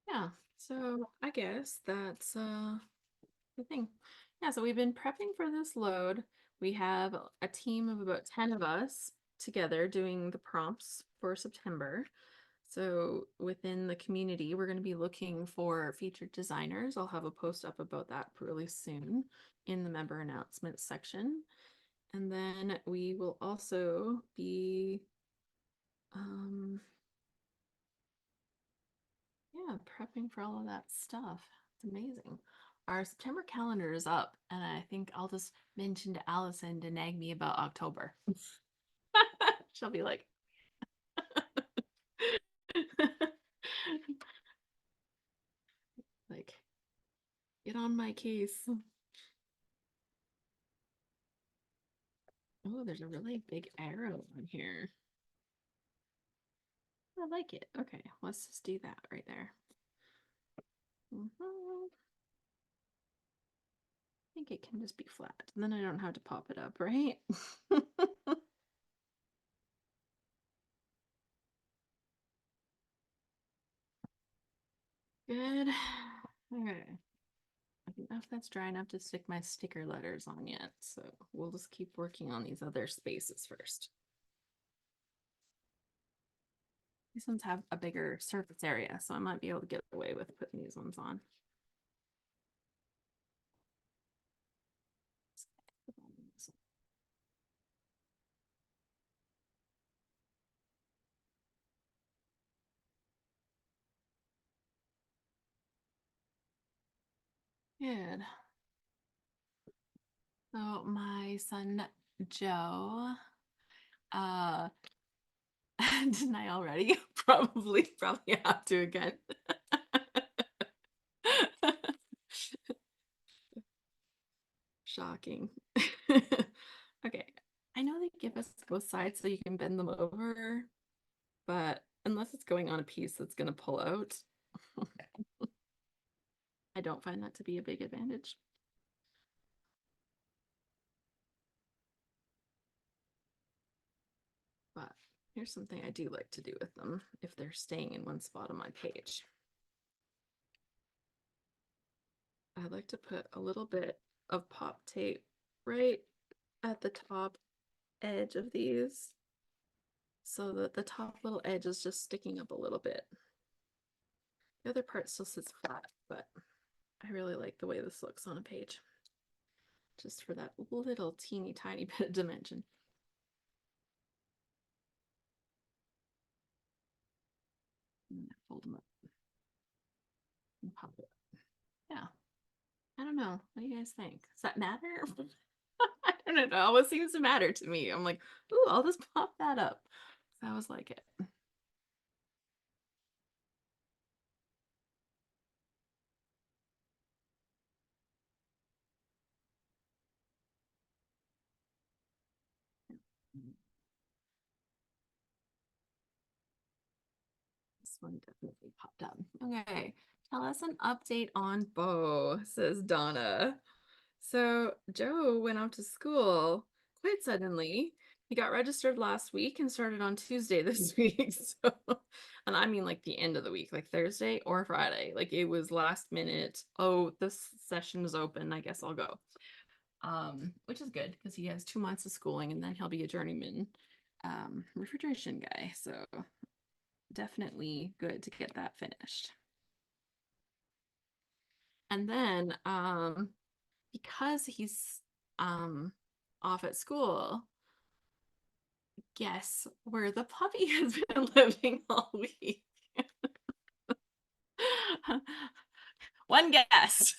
Yeah, so I guess that's the thing. Yeah, so we've been prepping for this load. We have a team of about 10 of us together doing the prompts for September. So within the community, we're going to be looking for featured designers. I'll have a post up about that really soon in the member announcements section. And then we will also be yeah, prepping for all of that stuff. It's amazing. Our September calendar is up, and I think I'll just mention to Allison to nag me about October. She'll be like, like, get on my case. Oh, there's a really big arrow on here. I like it. Okay, let's just do that right there. I think it can just be flat, and then I don't have to pop it up, right? Good. Okay. I don't know if that's dry enough to stick my sticker letters on yet, so we'll just keep working on these other spaces first. These ones have a bigger surface area, so I might be able to get away with putting these ones on. Good. So my son Joe, uh didn't I already? Probably have to again. Shocking. Okay. I know they give us both sides so you can bend them over, but unless it's going on a piece that's gonna pull out. I don't find that to be a big advantage. But here's something I do like to do with them if they're staying in one spot on my page. I like to put a little bit of pop tape right at the top edge of these so that the top little edge is just sticking up a little bit. The other part still sits flat, but I really like the way this looks on a page. Just for that little teeny tiny bit of dimension. And fold them up and pop it. Yeah. I don't know. What do you guys think? Does that matter? I don't know. What seems to matter to me? I'm like, ooh, I'll just pop that up. So I always like it. This one definitely popped up. Okay. Tell us an update on Bo, says Donna. So Joe went off to school quite suddenly. He got registered last week and started on Tuesday this week. So, and I mean like the end of the week, like Thursday or Friday. Like it was last minute. Oh, this session is open. I guess I'll go. Which is good because he has 2 months of schooling and then he'll be a journeyman refrigeration guy. So definitely good to get that finished. And then because he's off at school, guess where the puppy has been living all week? One guess.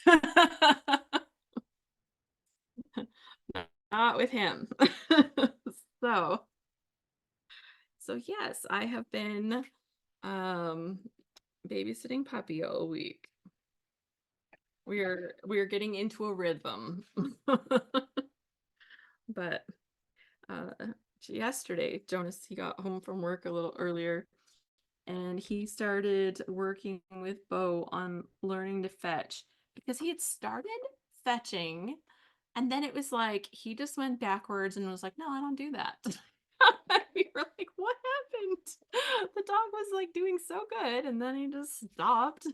Not with him. So yes, I have been babysitting puppy all week. We're getting into a rhythm. But yesterday, Jonas, he got home from work a little earlier and he started working with Bo on learning to fetch because he had started fetching and then it was like he just went backwards and was like, no, I don't do that. We were like, what happened? The dog was like doing so good and then he just stopped.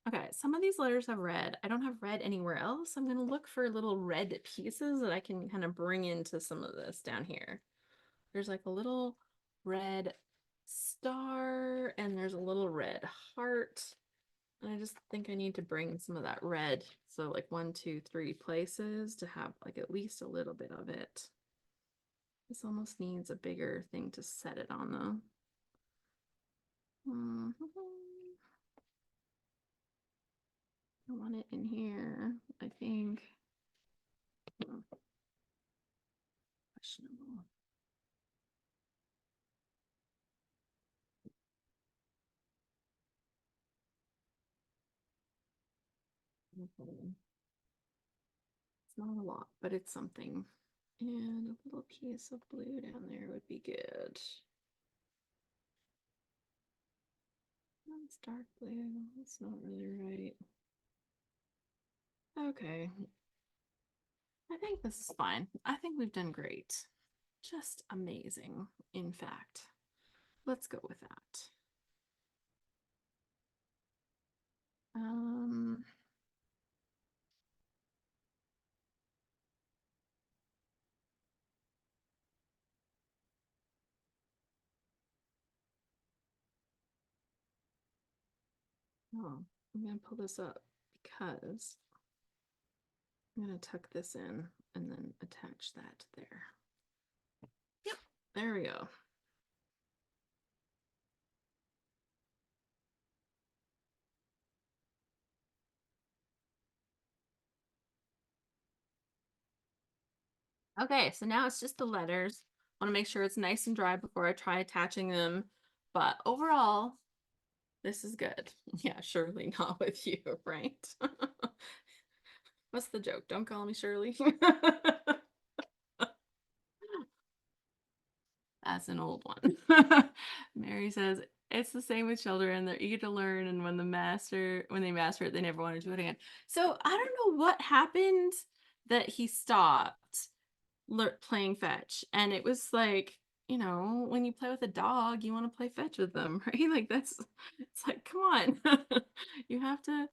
Okay, some of these letters have red. I don't have red anywhere else. I'm going to look for little red pieces that I can kind of bring into some of this down here. There's like a little red star and there's a little red heart. And I just think I need to bring some of that red. So like 1, 2, 3 places to have like at least a little bit of it. This almost needs a bigger thing to set it on though. I want it in here, I think. Questionable. It's not a lot, but it's something. And a little piece of blue down there would be good. That's dark blue. That's not really right. Okay. I think this is fine. I think we've done great. Just amazing, in fact. Let's go with that. Oh, I'm gonna pull this up because I'm gonna tuck this in and then attach that there. Yep, there we go. Okay, so now it's just the letters. I want to make sure it's nice and dry before I try attaching them. But overall, this is good. Yeah, surely not with you, right? What's the joke? Don't call me Shirley. That's an old one. Mary says, It's the same with children. They're eager to learn, and when they master it, they never want to do it again. So I don't know what happened that he stopped playing fetch, and it was like, when you play with a dog, you want to play fetch with them, right? Like it's like, come on, you have to.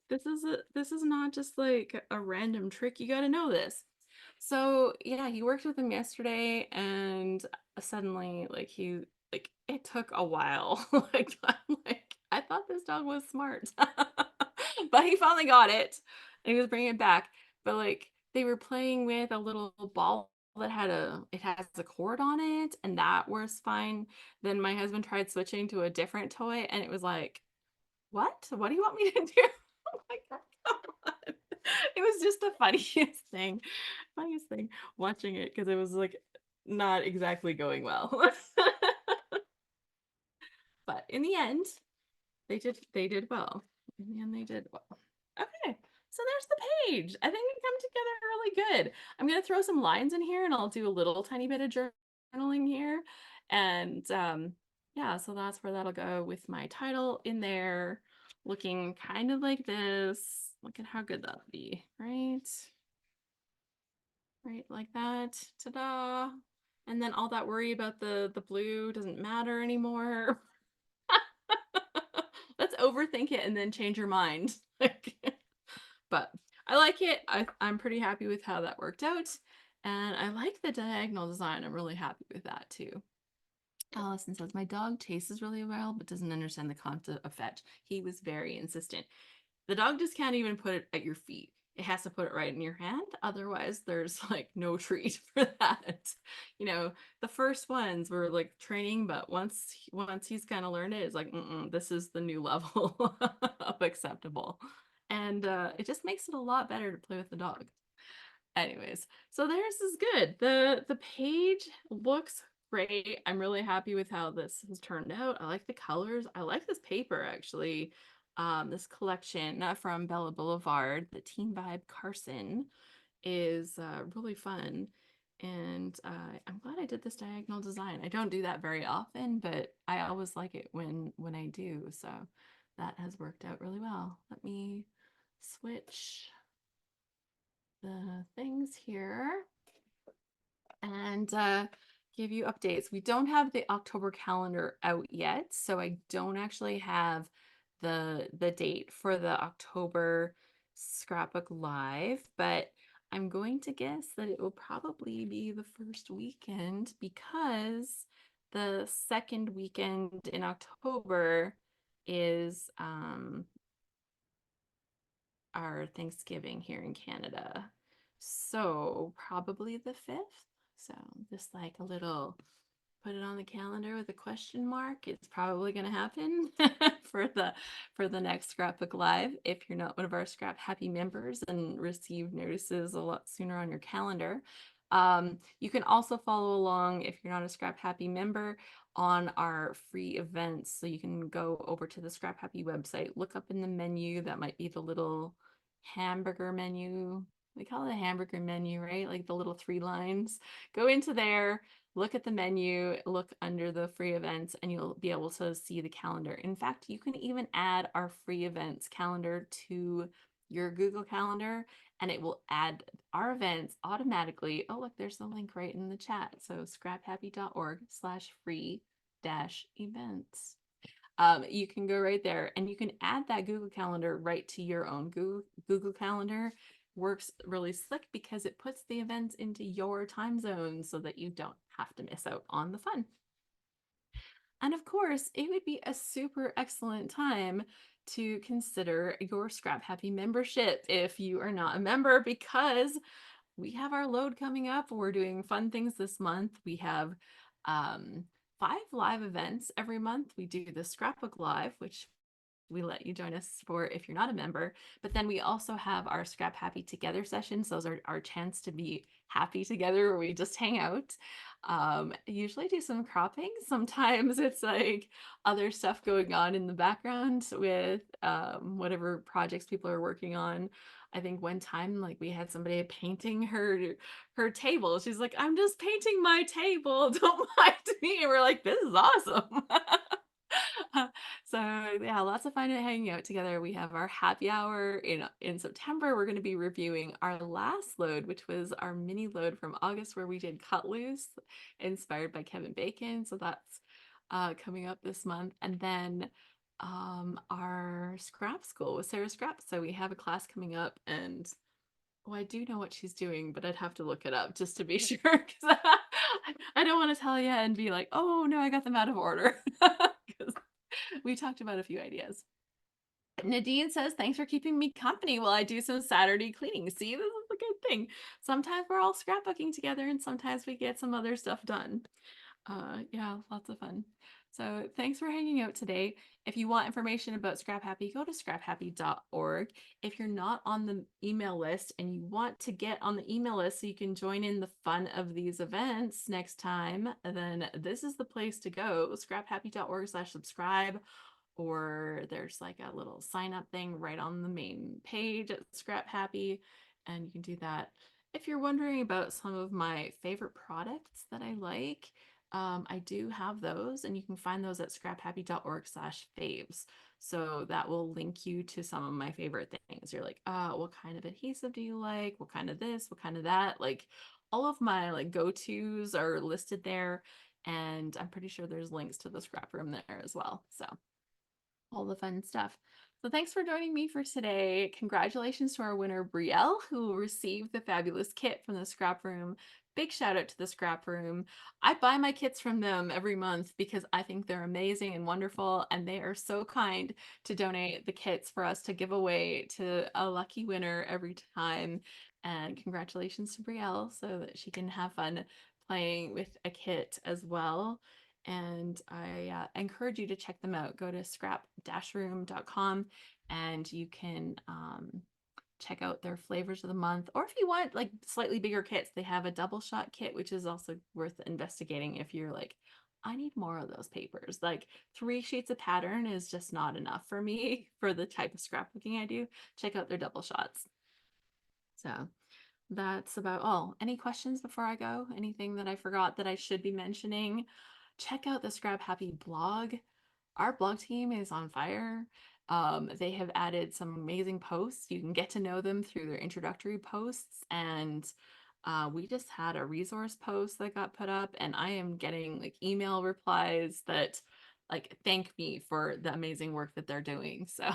This is not just like a random trick. You got to know this. So yeah, he worked with him yesterday, and suddenly, like it took a while. Like I thought this dog was smart, but he finally got it, and he was bringing it back. But like they were playing with a little ball that has a cord on it, and that was fine. Then my husband tried switching to a different toy, and it was like, what do you want me to do? I'm like, come on. It was just the funniest thing watching it, because it was like not exactly going well. But in the end, they did well. In the end, they did well. Okay, so there's the page. I think it come together really good. I'm gonna throw some lines in here, and I'll do a little tiny bit of journaling here. And yeah, so that's where that'll go, with my title in there, looking kind of like this. Look at how good that'll be, right? Right, like that. Ta-da! And then all that worry about the blue doesn't matter anymore. Let's overthink it and then change your mind. But I like it. I'm pretty happy with how that worked out. And I like the diagonal design. I'm really happy with that too. Allison says, my dog chases really well, but doesn't understand the concept of fetch. He was very insistent. The dog just can't even put it at your feet. It has to put it right in your hand. Otherwise, there's like no treat for that. The first ones were like training, but once he's kind of learned it, it's like, this is the new level of acceptable. And it just makes it a lot better to play with the dog. Anyways, so theirs is good. The page looks great. I'm really happy with how this has turned out. I like the colors. I like this paper, actually. This collection from Bella Boulevard, the Teen Vibe Carson, is really fun. And I'm glad I did this diagonal design. I don't do that very often, but I always like it when I do. So that has worked out really well. Let me switch the things here and give you updates. We don't have the October calendar out yet, so I don't actually have the date for the October Scrapbook Live, but I'm going to guess that it will probably be the first weekend, because the second weekend in October is our Thanksgiving here in Canada. So probably the 5th. So just like a little, put it on the calendar with a question mark. It's probably going to happen for the next Scrapbook Live, if you're not one of our Scrap Happy members and receive notices a lot sooner on your calendar. You can also follow along, if you're not a Scrap Happy member, on our free events. So you can go over to the Scrap Happy website, look up in the menu. That might be the little hamburger menu. We call it a hamburger menu, right? Like the little 3 lines. Go into there, look at the menu, look under the free events, and you'll be able to see the calendar. In fact, you can even add our free events calendar to your Google Calendar, and it will add our events automatically. Oh, look, there's the link right in the chat. So scraphappy.org/free-events. You can go right there, and you can add that Google Calendar right to your own Google Calendar. Works really slick because it puts the events into your time zone so that you don't have to miss out on the fun. And of course, it would be a super excellent time to consider your Scrap Happy membership if you are not a member, because we have our load coming up. We're doing fun things this month. We have 5 live events every month. We do the Scrapbook Live, which we let you join us for if you're not a member. But then we also have our Scrap Happy Together sessions. Those are our chance to be happy together, where we just hang out. Usually do some cropping. Sometimes it's like other stuff going on in the background with whatever projects people are working on. I think one time, like, we had somebody painting her table. She's like, I'm just painting my table, don't mind me. And we're like, this is awesome. So yeah, lots of fun hanging out together. We have our happy hour in September. We're going to be reviewing our last load, which was our mini load from August, where we did Cut Loose, inspired by Kevin Bacon. So that's coming up this month, and then our scrap school with Sarah Scrap. So we have a class coming up, and I do know what she's doing, but I'd have to look it up just to be sure, because I don't want to tell you and be like, oh no, I got them out of order. 'Cause we talked about a few ideas. Nadine says, thanks for keeping me company while I do some Saturday cleaning. See, this is a good thing. Sometimes we're all scrapbooking together, and sometimes we get some other stuff done. Yeah, lots of fun. So thanks for hanging out today. If you want information about Scrap Happy, go to scraphappy.org. If you're not on the email list and you want to get on the email list so you can join in the fun of these events next time, then this is the place to go. scraphappy.org/subscribe, or there's like a little sign up thing right on the main page at Scrap Happy, and you can do that. If you're wondering about some of my favorite products that I like, I do have those, and you can find those at scraphappy.org/faves. So that will link you to some of my favorite things. You're like, what kind of adhesive do you like? What kind of this? What kind of that? Like all of my like go-tos are listed there, and I'm pretty sure there's links to the scrap room there as well. So all the fun stuff. So thanks for joining me for today. Congratulations to our winner, Brielle, who will receive the fabulous kit from the Scrap Room. Big shout out to the Scrap Room. I buy my kits from them every month because I think they're amazing and wonderful, and they are so kind to donate the kits for us to give away to a lucky winner every time. And congratulations to Brielle so that she can have fun playing with a kit as well. And I encourage you to check them out. Go to scrap-room.com and you can check out their flavors of the month. Or if you want like slightly bigger kits, they have a double shot kit, which is also worth investigating if you're like, I need more of those papers. Like 3 sheets of pattern is just not enough for me for the type of scrapbooking I do. Check out their double shots. So that's about all. Any questions before I go? Anything that I forgot that I should be mentioning? Check out the Scrap Happy blog. Our blog team is on fire. They have added some amazing posts. You can get to know them through their introductory posts. And we just had a resource post that got put up, and I am getting like email replies that like thank me for the amazing work that they're doing. So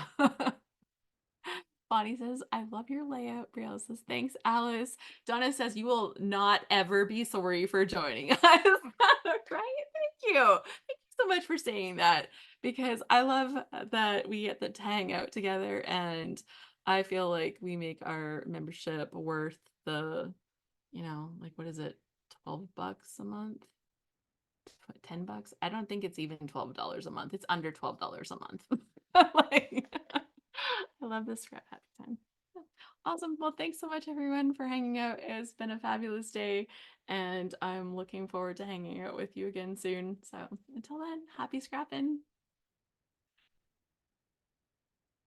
Bonnie says, I love your layout. Brielle says, thanks, Alice. Donna says, you will not ever be sorry for joining us. Right? Thank you. Thank you so much for saying that, because I love that we get to hang out together, and I feel like we make our membership worth the, like, what is it? $12 a month? 10 bucks? I don't think it's even $12 a month. It's under $12 a month. Like, I love this scrap happy time. Awesome. Well, thanks so much, everyone, for hanging out. It's been a fabulous day, and I'm looking forward to hanging out with you again soon. So until then, happy scrapping.